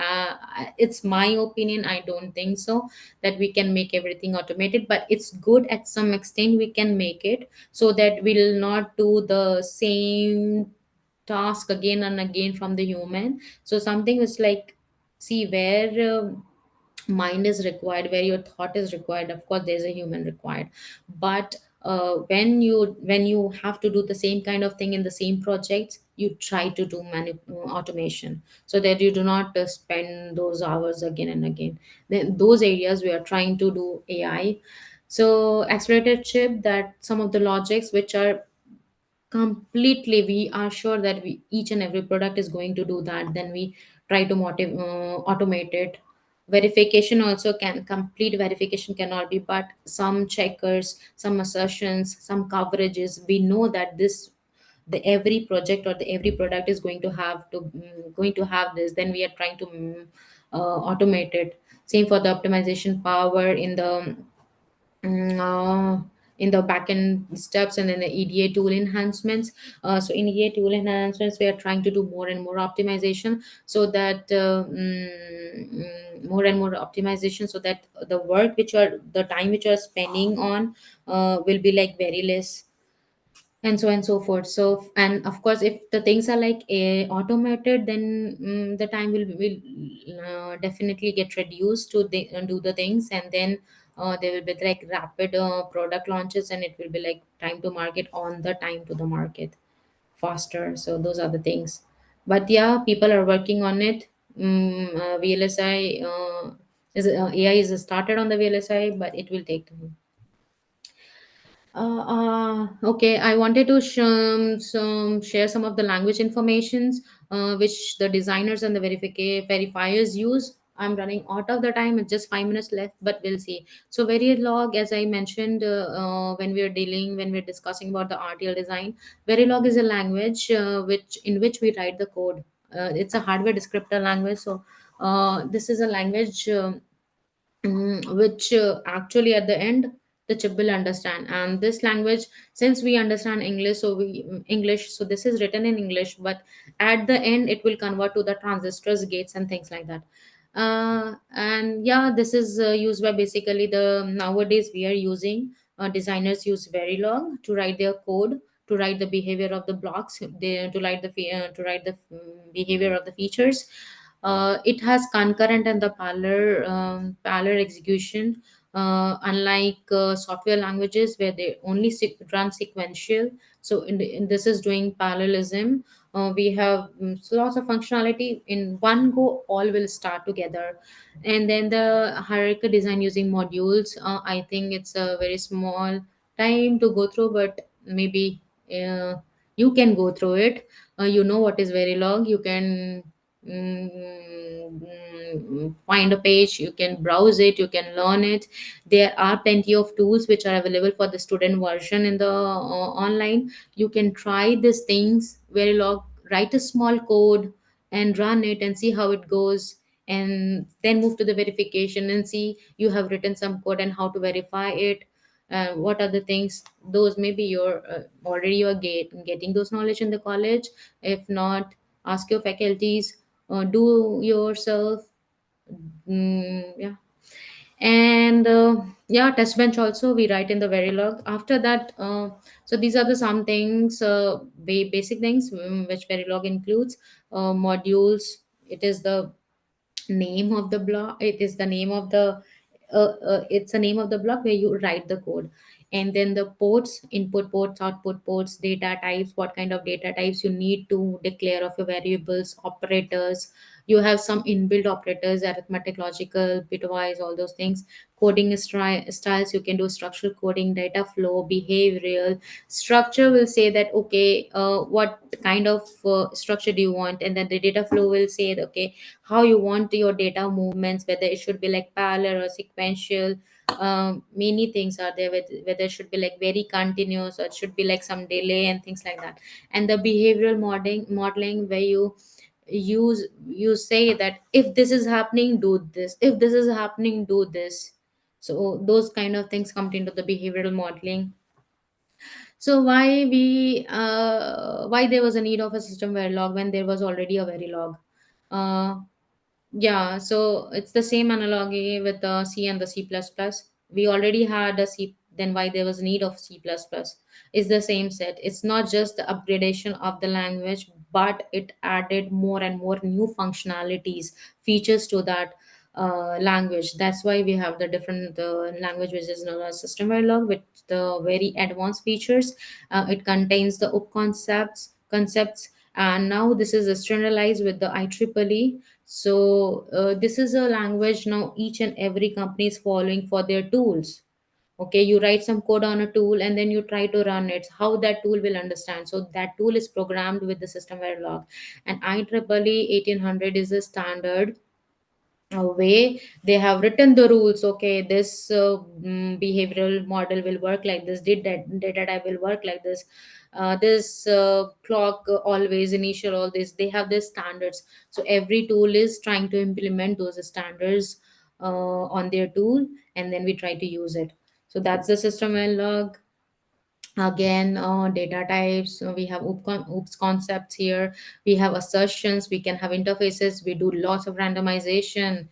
it's my opinion. I don't think so that we can make everything automated. But it's good at some extent we can make it so that we'll not do the same task again and again from the human. So something is like, see where. Mind is required, where your thought is required, of course there's a human required. But when you have to do the same kind of thing in the same projects, you try to do automation so that you do not spend those hours again and again. Then those areas we are trying to do AI. So accelerated chip, that some of the logics which are completely, we are sure that each and every product is going to do that, then we try to automate it. Verification also, can complete verification cannot be, but some checkers, some assertions, some coverages, we know that this, the every project or the every product is going to have this, then we are trying to automate it. Same for the optimization power mm, uh, in the backend steps, and then the EDA tool enhancements. So in EDA tool enhancements, we are trying to do more and more optimization so that more and more optimization so that the work which are the time which you are spending on will be like very less, and so and so forth. So, and of course if the things are like automated, then the time will definitely get reduced to do the things, and then there will be like rapid product launches, and it will be like time to market on the time to the market faster. So those are the things. But yeah, people are working on it. VLSI is AI is started on the VLSI, but it will take time. Okay, I wanted to share some of the language informations which the designers and the verifiers use. I'm running out of the time. It's just 5 minutes left, but we'll see. So Verilog, as I mentioned, when we're discussing about the RTL design, Verilog is a language which in which we write the code. It's a hardware descriptor language. So this is a language. Which actually at the end the chip will understand, and this language, since we understand English, so we English, so this is written in English, but at the end it will convert to the transistors, gates, and things like that. And yeah, this is used by basically the nowadays we are using, designers use Verilog to write their code, to write the behavior of the blocks, to write behavior of the features. It has concurrent and the parallel execution, unlike software languages where they only run sequential. So this is doing parallelism. We have lots of functionality in one go. All will start together, and then the hierarchical design using modules. I think it's a very small time to go through, but maybe you can go through it. You know what is Verilog. You can find a page, you can browse it, you can learn it. There are plenty of tools which are available for the student version in the online. You can try these things. Verilog, write a small code and run it and see how it goes, and then move to the verification and see you have written some code and how to verify it. What are the things, those maybe you're already you're getting those knowledge in the college. If not, ask your faculties, do yourself. Yeah. And yeah, test bench also we write in the Verilog. After that, so these are the some things, basic things, which Verilog includes. Modules, it is the name of the block, it is the name of the it's the name of the block where you write the code. And then the ports, input ports, output ports, data types, what kind of data types you need to declare of your variables, operators. You have some inbuilt operators, arithmetic, logical, bitwise, all those things. Coding styles, you can do structural coding, data flow, behavioral. Structure will say that okay, what kind of structure do you want, and then the data flow will say that, okay, how you want your data movements, whether it should be like parallel or sequential. Many things are there, whether it should be like very continuous or it should be like some delay and things like that. And the behavioral modeling where you say that if this is happening, do this, if this is happening, do this. So those kind of things come into the behavioral modeling. So why there was a need of a system verilog when there was already a verilog? uh, yeah, so it's the same analogy with the C and the C++. We already had a C, then why there was need of C++? It's the same set. It's not just the upgradation of the language, but it added more and more new functionalities, features to that language. That's why we have the different language, which is known as System Verilog, with the very advanced features. It contains the UP concepts, and now this is standardized with the IEEE. So this is a language now each and every company is following for their tools. Okay, you write some code on a tool and then you try to run it, how that tool will understand. So that tool is programmed with the system verilog. And IEEE 1800 is a standard way they have written the rules. Okay, this behavioral model will work like this, did that data type will work like this, this clock always initial, all this, they have their standards. So every tool is trying to implement those standards on their tool, and then we try to use it. So that's the system log. Again, data types, we have oops concepts here, we have assertions, we can have interfaces, we do lots of randomization.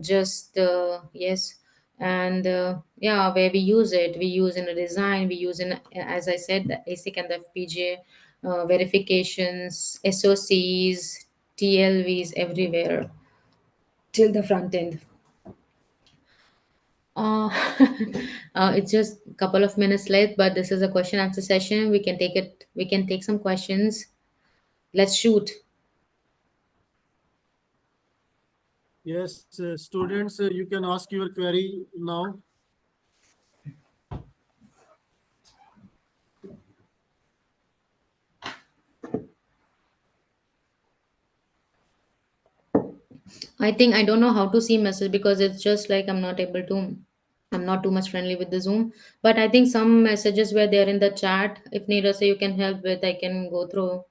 Just yes. And yeah, where we use it, we use in a design, we use in, as I said, the ASIC and the FPGA, verifications, SOCs, TLVs, everywhere till the front end. Uh, it's just a couple of minutes late, but this is a question answer session. We can take it. We can take some questions. Let's shoot. Yes, students, you can ask your query now. I think I don't know how to see message because it's just like I'm not able to. I'm not too much friendly with the Zoom, but I think some messages were there in the chat. If Neera say you can help with, I can go through.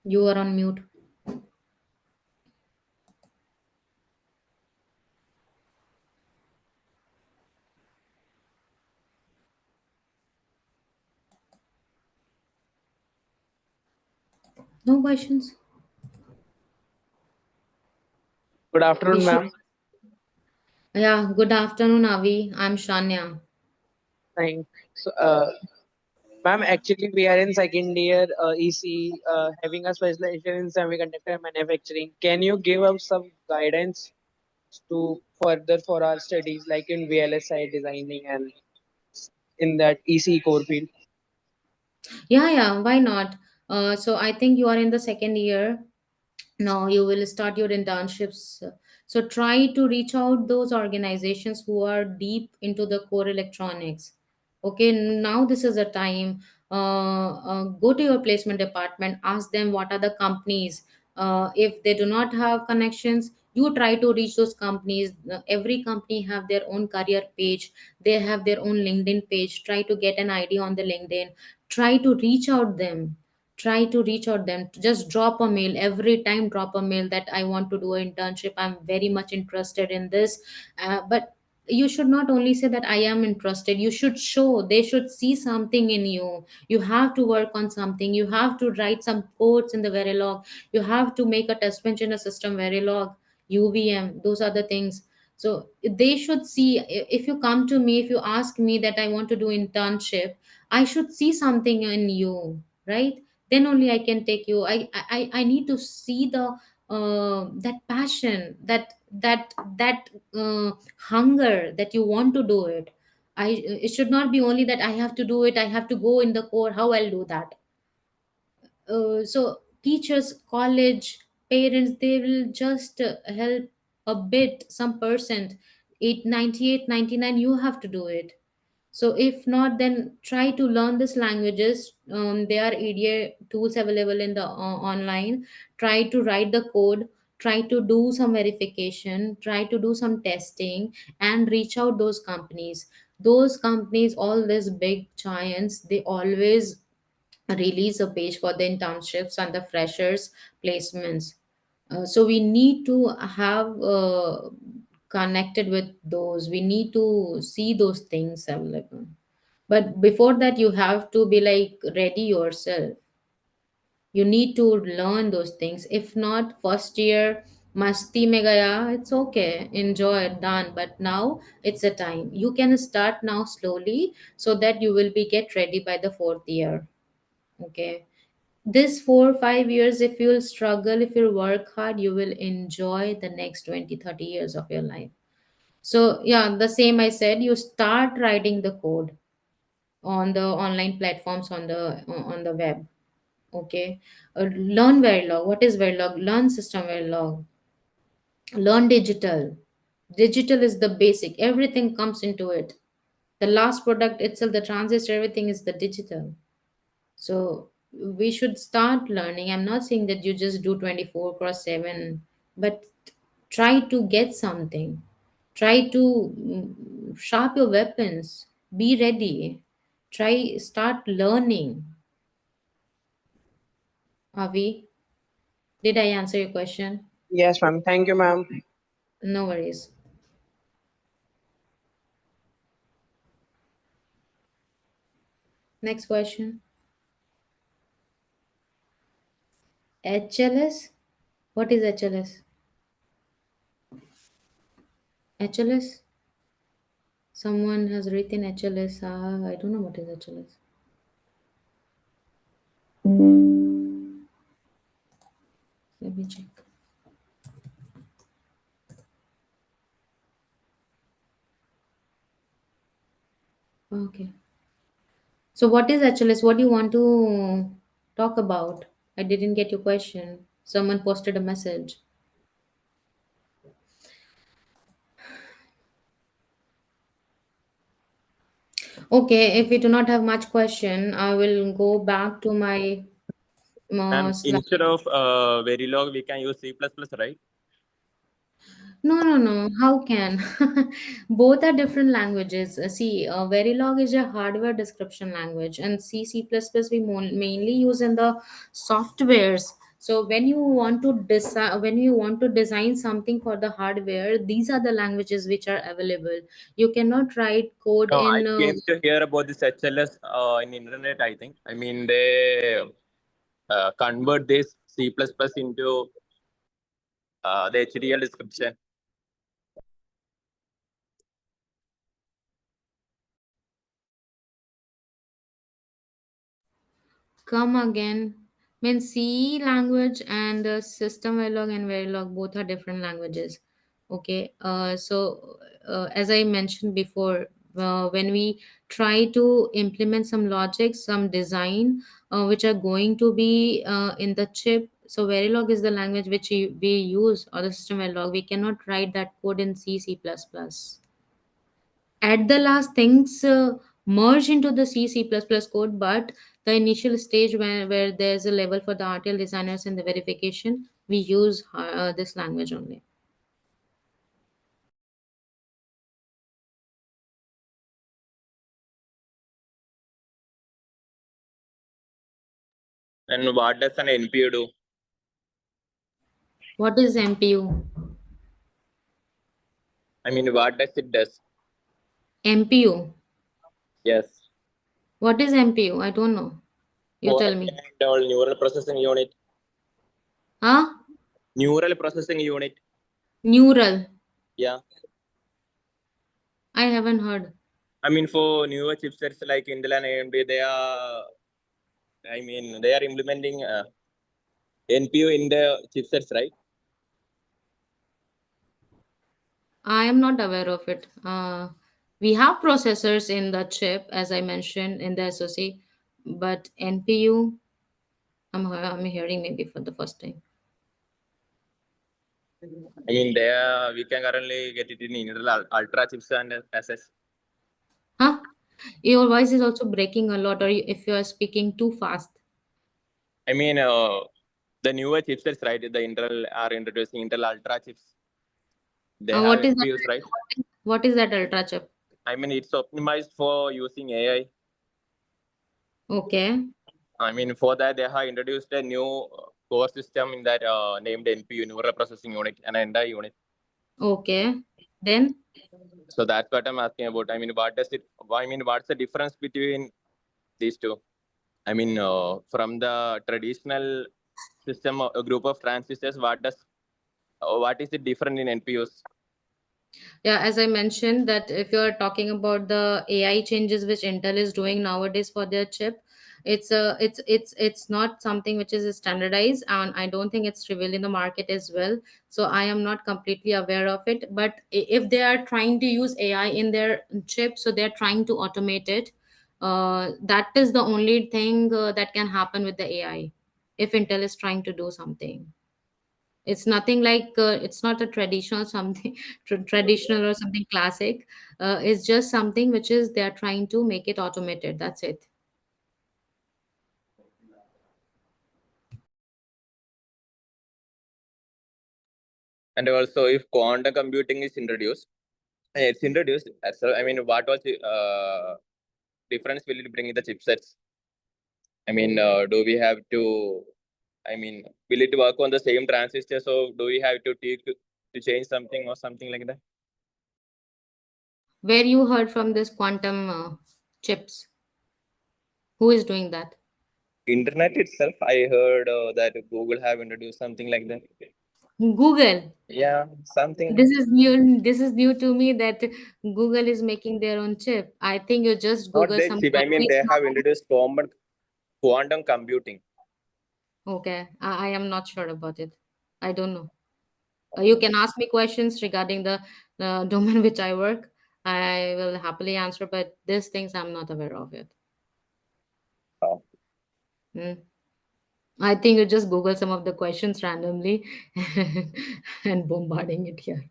You are on mute. No questions. Good We afternoon, should. ma'am. Yeah. Good afternoon, Avi. I'm Shania. Thanks. So, ma'am, actually, we are in second year EC, having a specialization in semiconductor manufacturing. Can you give us some guidance to further for our studies, like in VLSI designing and in that EC core field? Yeah, yeah. Why not? So I think you are in the second year. Now you will start your internships. So try to reach out those organizations who are deep into the core electronics. Okay, now this is a time. go to your placement department, ask them what are the companies. If they do not have connections, you try to reach those companies. Every company have their own career page, they have their own LinkedIn page. Try to get an idea on the LinkedIn, try to reach out them, try to reach out them. Just drop a mail every time, drop a mail that I want to do an internship, I'm very much interested in this. But you should not only say that I am interested, you should show, they should see something in you. You have to work on something, you have to write some codes in the Verilog, you have to make a test bench in a system Verilog, UVM, those are the things. So they should see. If you come to me, if you ask me that I want to do internship, I should see something in you, right? Then only I can take you. I need to see the that passion, that hunger that you want to do it. It should not be only that I have to do it, I have to go in the core, how I'll do that. So teachers, college, parents, they will just help a bit, some percent. 898, 99, you have to do it. So if not, then try to learn these languages. There are EDA tools available in the online. Try to write the code, try to do some verification, try to do some testing, and reach out those companies. Those companies, all these big giants, they always release a page for the internships and the freshers placements. So we need to have connected with those, we need to see those things available. But before that, you have to be like ready yourself. You need to learn those things. If not, first year masti mein gaya, it's okay, enjoy it, done. But now it's a time, you can start now slowly, so that you will be get ready by the fourth year. Okay, this 4 or 5 years, if you'll struggle, if you work hard, you will enjoy the next 20, 30 years of your life. So yeah, the same I said, you start writing the code on the online platforms, on the web. Okay, learn Verilog. What is Verilog? Learn system Verilog. Learn digital. Digital is the basic, everything comes into it. The last product itself, the transistor, everything is the digital. So we should start learning. I'm not saying that you just do 24 cross 7, but try to get something. Try to sharp your weapons. Be ready. Try, start learning. Avi, did I answer your question? Yes, ma'am. Thank you, ma'am. No worries. Next question. HLS? What is HLS? HLS? Someone has written HLS. I don't know what is HLS. Let me check. Okay. So what is HLS? What do you want to talk about? I didn't get your question. Someone posted a message. Okay, if we do not have much question, I will go back to my slide. Instead of Verilog, we can use C++, right? No, no, no. How can? Both are different languages. See, Verilog is a hardware description language, and C++ we mainly use in the softwares. So when you want to design, something for the hardware, these are the languages which are available. You cannot write code No, I in. came to hear about this HLS in internet, I think. I mean, they convert this C++ into the HDL description. Come again. Mean C language and system Verilog and Verilog both are different languages. Okay. As I mentioned before, when we try to implement some logic, some design, which are going to be in the chip. So Verilog is the language which we use, or the system Verilog. We cannot write that code in C, C++. At the last, things merge into the C++ code, but the initial stage where there's a level for the RTL designers and the verification, we use this language only. And what does an NPU do? What is MPU? I mean, what does it does? MPU. Yes. What is MPU? I don't know. You tell me. Fundamental neural processing unit. Huh? Neural processing unit. Neural. Yeah. I haven't heard. I mean, for newer chipsets like Intel and AMD, they are implementing NPU in the chipsets, right? I am not aware of it. We have processors in the chip, as I mentioned in the SoC, but NPU, I'm hearing maybe for the first time. I mean, we can currently get it in Intel Ultra chips and SS. Huh? Your voice is also breaking a lot, or if you are speaking too fast. I mean, the newer chipsets, right? The Intel are introducing Intel Ultra chips. They have What is NPUs, right? what is that ultra chip? I mean, it's optimized for using AI. Okay. I mean, for that, they have introduced a new core system in that named NPU, Neural Processing Unit, and NDI unit. Okay. Then So that's what I'm asking about. I mean, what's the difference between these two? I mean, from the traditional system, a group of transistors, what is it different in NPUs? yeah, as I mentioned, that if you're talking about the AI changes which Intel is doing nowadays for their chip, it's not something which is standardized, and I don't think it's revealed in the market as well. So I am not completely aware of it. But if they are trying to use AI in their chip, so they're trying to automate it. That is the only thing that can happen with the AI if Intel is trying to do something. It's nothing like it's not a traditional something traditional or something classic. It's just something which is they're trying to make it automated. That's it. And also, if quantum computing is introduced, So, I mean, what was the difference will it bring in the chipsets? I mean, do we have to? I mean, will it work on the same transistor? So, do we have to change something or something like that? Where you heard from this quantum chips? Who is doing that? Internet itself, I heard that Google have introduced something like that. Google. Yeah, something. This is new. This is new to me that Google is making their own chip. I think you just Not Google that some chip. I mean, countries they have now. introduced common quantum computing. Okay, I am not sure about it. I don't know. You can ask me questions regarding the domain which I work. I will happily answer, but these things I'm not aware of it. Oh, Hmm. I think you just Google some of the questions randomly and bombarding it here.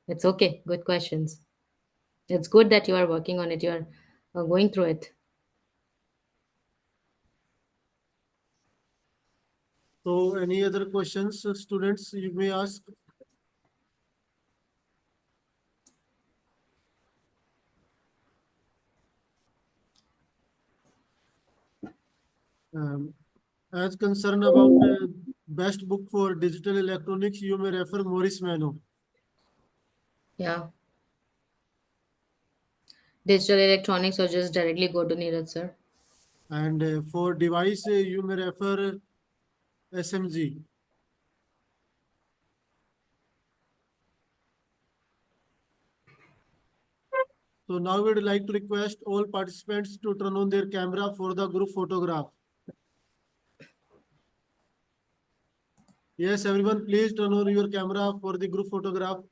It's okay. Good questions. It's good that you are working on it. You are going through it. So any other questions, students, you may ask? Um, as concerned about best book for digital electronics, you may refer Maurice Mano. Yeah. Digital electronics or just directly go to Neeraj, sir. And for device, you may refer SMG. So now we'd like to request all participants to turn on their camera for the group photograph. Yes, everyone, please turn on your camera for the group photograph.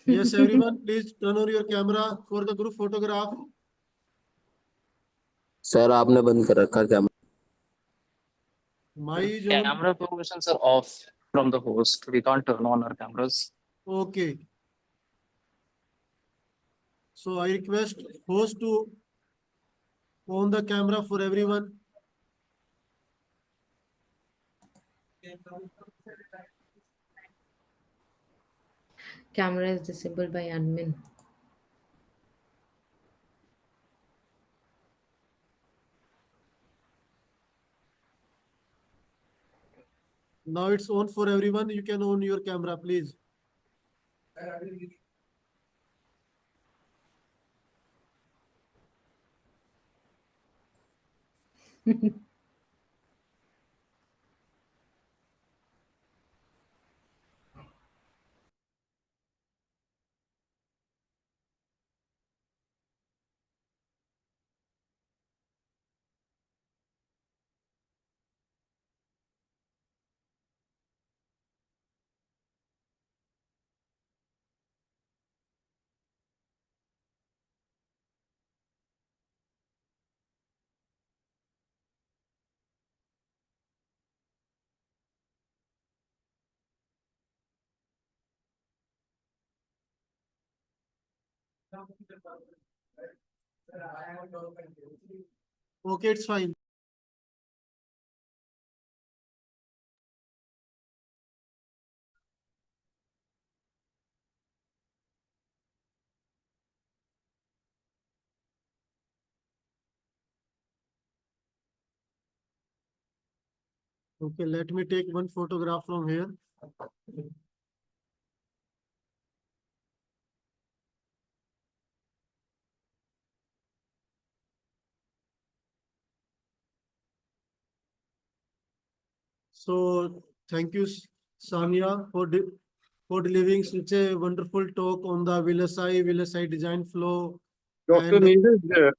Yes, everyone, please turn on your camera for the group photograph. Sir आपने बंद कर रखा camera. My is on. Camera permissions are off from the host. We can't turn on our cameras. Okay. So I request host to on the camera for everyone. Camera is disabled by admin. Now it's on for everyone. You can on your camera, please. Okay, it's fine. Okay, let me take one photograph from here. So thank you, Sania, for delivering such a wonderful talk on the VLSI design flow. Dr. And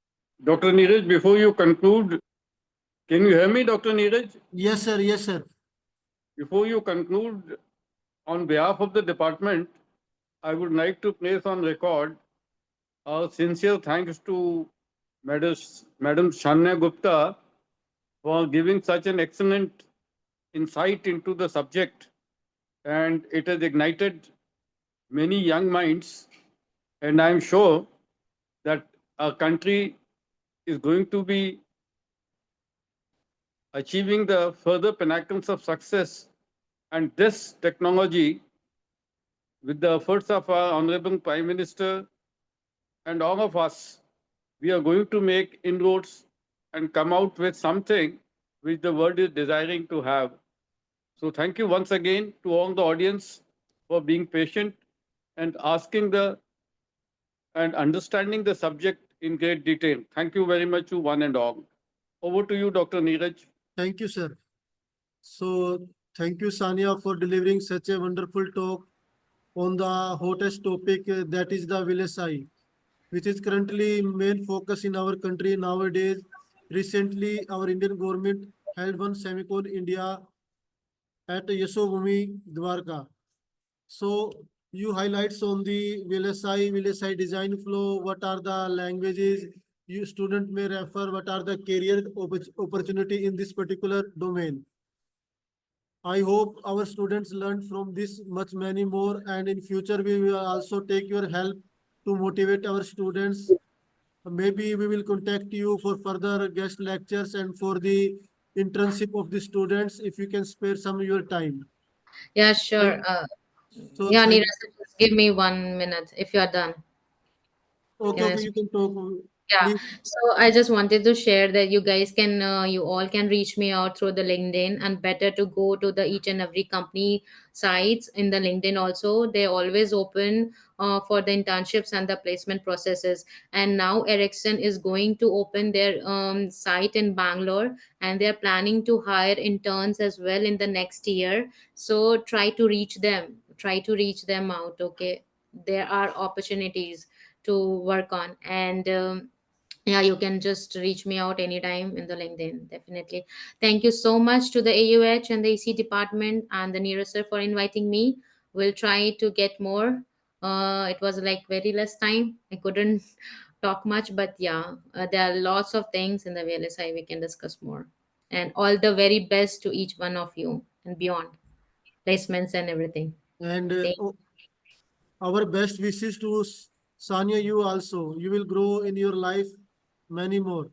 Dr. Neeraj, before you conclude, can you hear me, Dr. Neeraj? yes, sir. Yes, sir. Before you conclude, on behalf of the department, I would like to place on record our sincere thanks to Madam Shania Gupta for giving such an excellent insight into the subject, and it has ignited many young minds, and I'm sure that our country is going to be achieving the further pinnacles of success. And this technology, with the efforts of our Honorable Prime Minister and all of us, we are going to make inroads and come out with something which the world is desiring to have. So thank you once again to all the audience for being patient and asking and understanding the subject in great detail. Thank you very much to one and all. Over to you, Dr. Neeraj. Thank you, sir. So thank you, Sania, for delivering such a wonderful talk on the hottest topic, that is the VLSI, which is currently main focus in our country nowadays. Recently, our Indian government held one Semicon India at Yashovami, Dwarka. So you highlights on the VLSI design flow, what are the languages you student may refer, what are the career opportunity in this particular domain. I hope our students learn from this much many more, and in future we will also take your help to motivate our students. Maybe we will contact you for further guest lectures and for the internship of the students if you can spare some of your time. Yeah, sure. So Yeah, thank, Neeraj, just give me 1 minute if you're done. okay, Can I okay, you can talk. Yeah, Please. so I just wanted to share that you guys can, you all can reach me out through the LinkedIn, and better to go to the each and every company sites in the LinkedIn also. They always open for the internships and the placement processes. And now Ericsson is going to open their site in Bangalore, and they're planning to hire interns as well in the next year. So try to reach them out. Okay, there are opportunities to work on, and yeah, you can just reach me out anytime in the LinkedIn. Definitely. Thank you so much to the AUH and the EC department and the Neeraj sir for inviting me. We'll try to get more It was like very less time. I couldn't talk much, but yeah, there are lots of things in the VLSI we can discuss more. And all the very best to each one of you and beyond placements and everything. And Thank- our best wishes to Sanya, you also. You will grow in your life many more.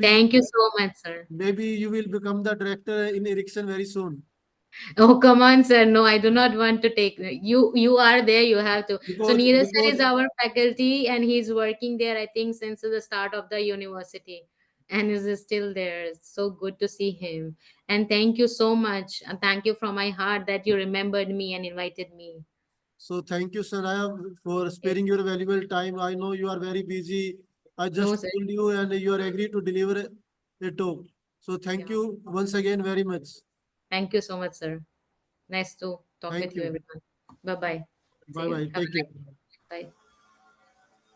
Thank you so much, sir. Maybe you will become the director in Ericsson very soon. Oh, come on, sir. No, I do not want to take you. You are there. You have to. So Neeraj sir is our faculty, and he's working there. I think since the start of the university, and is still there. It's so good to see him. And thank you so much. And thank you from my heart that you remembered me and invited me. So thank you, Sanaya, for sparing your valuable time. I know you are very busy. I No, just sir. told you and you are agreed to deliver a talk. So thank you once again very much. Thank you so much, sir. Nice to talk Thank with you, you. everyone. Bye bye. Bye bye. Take care. Bye.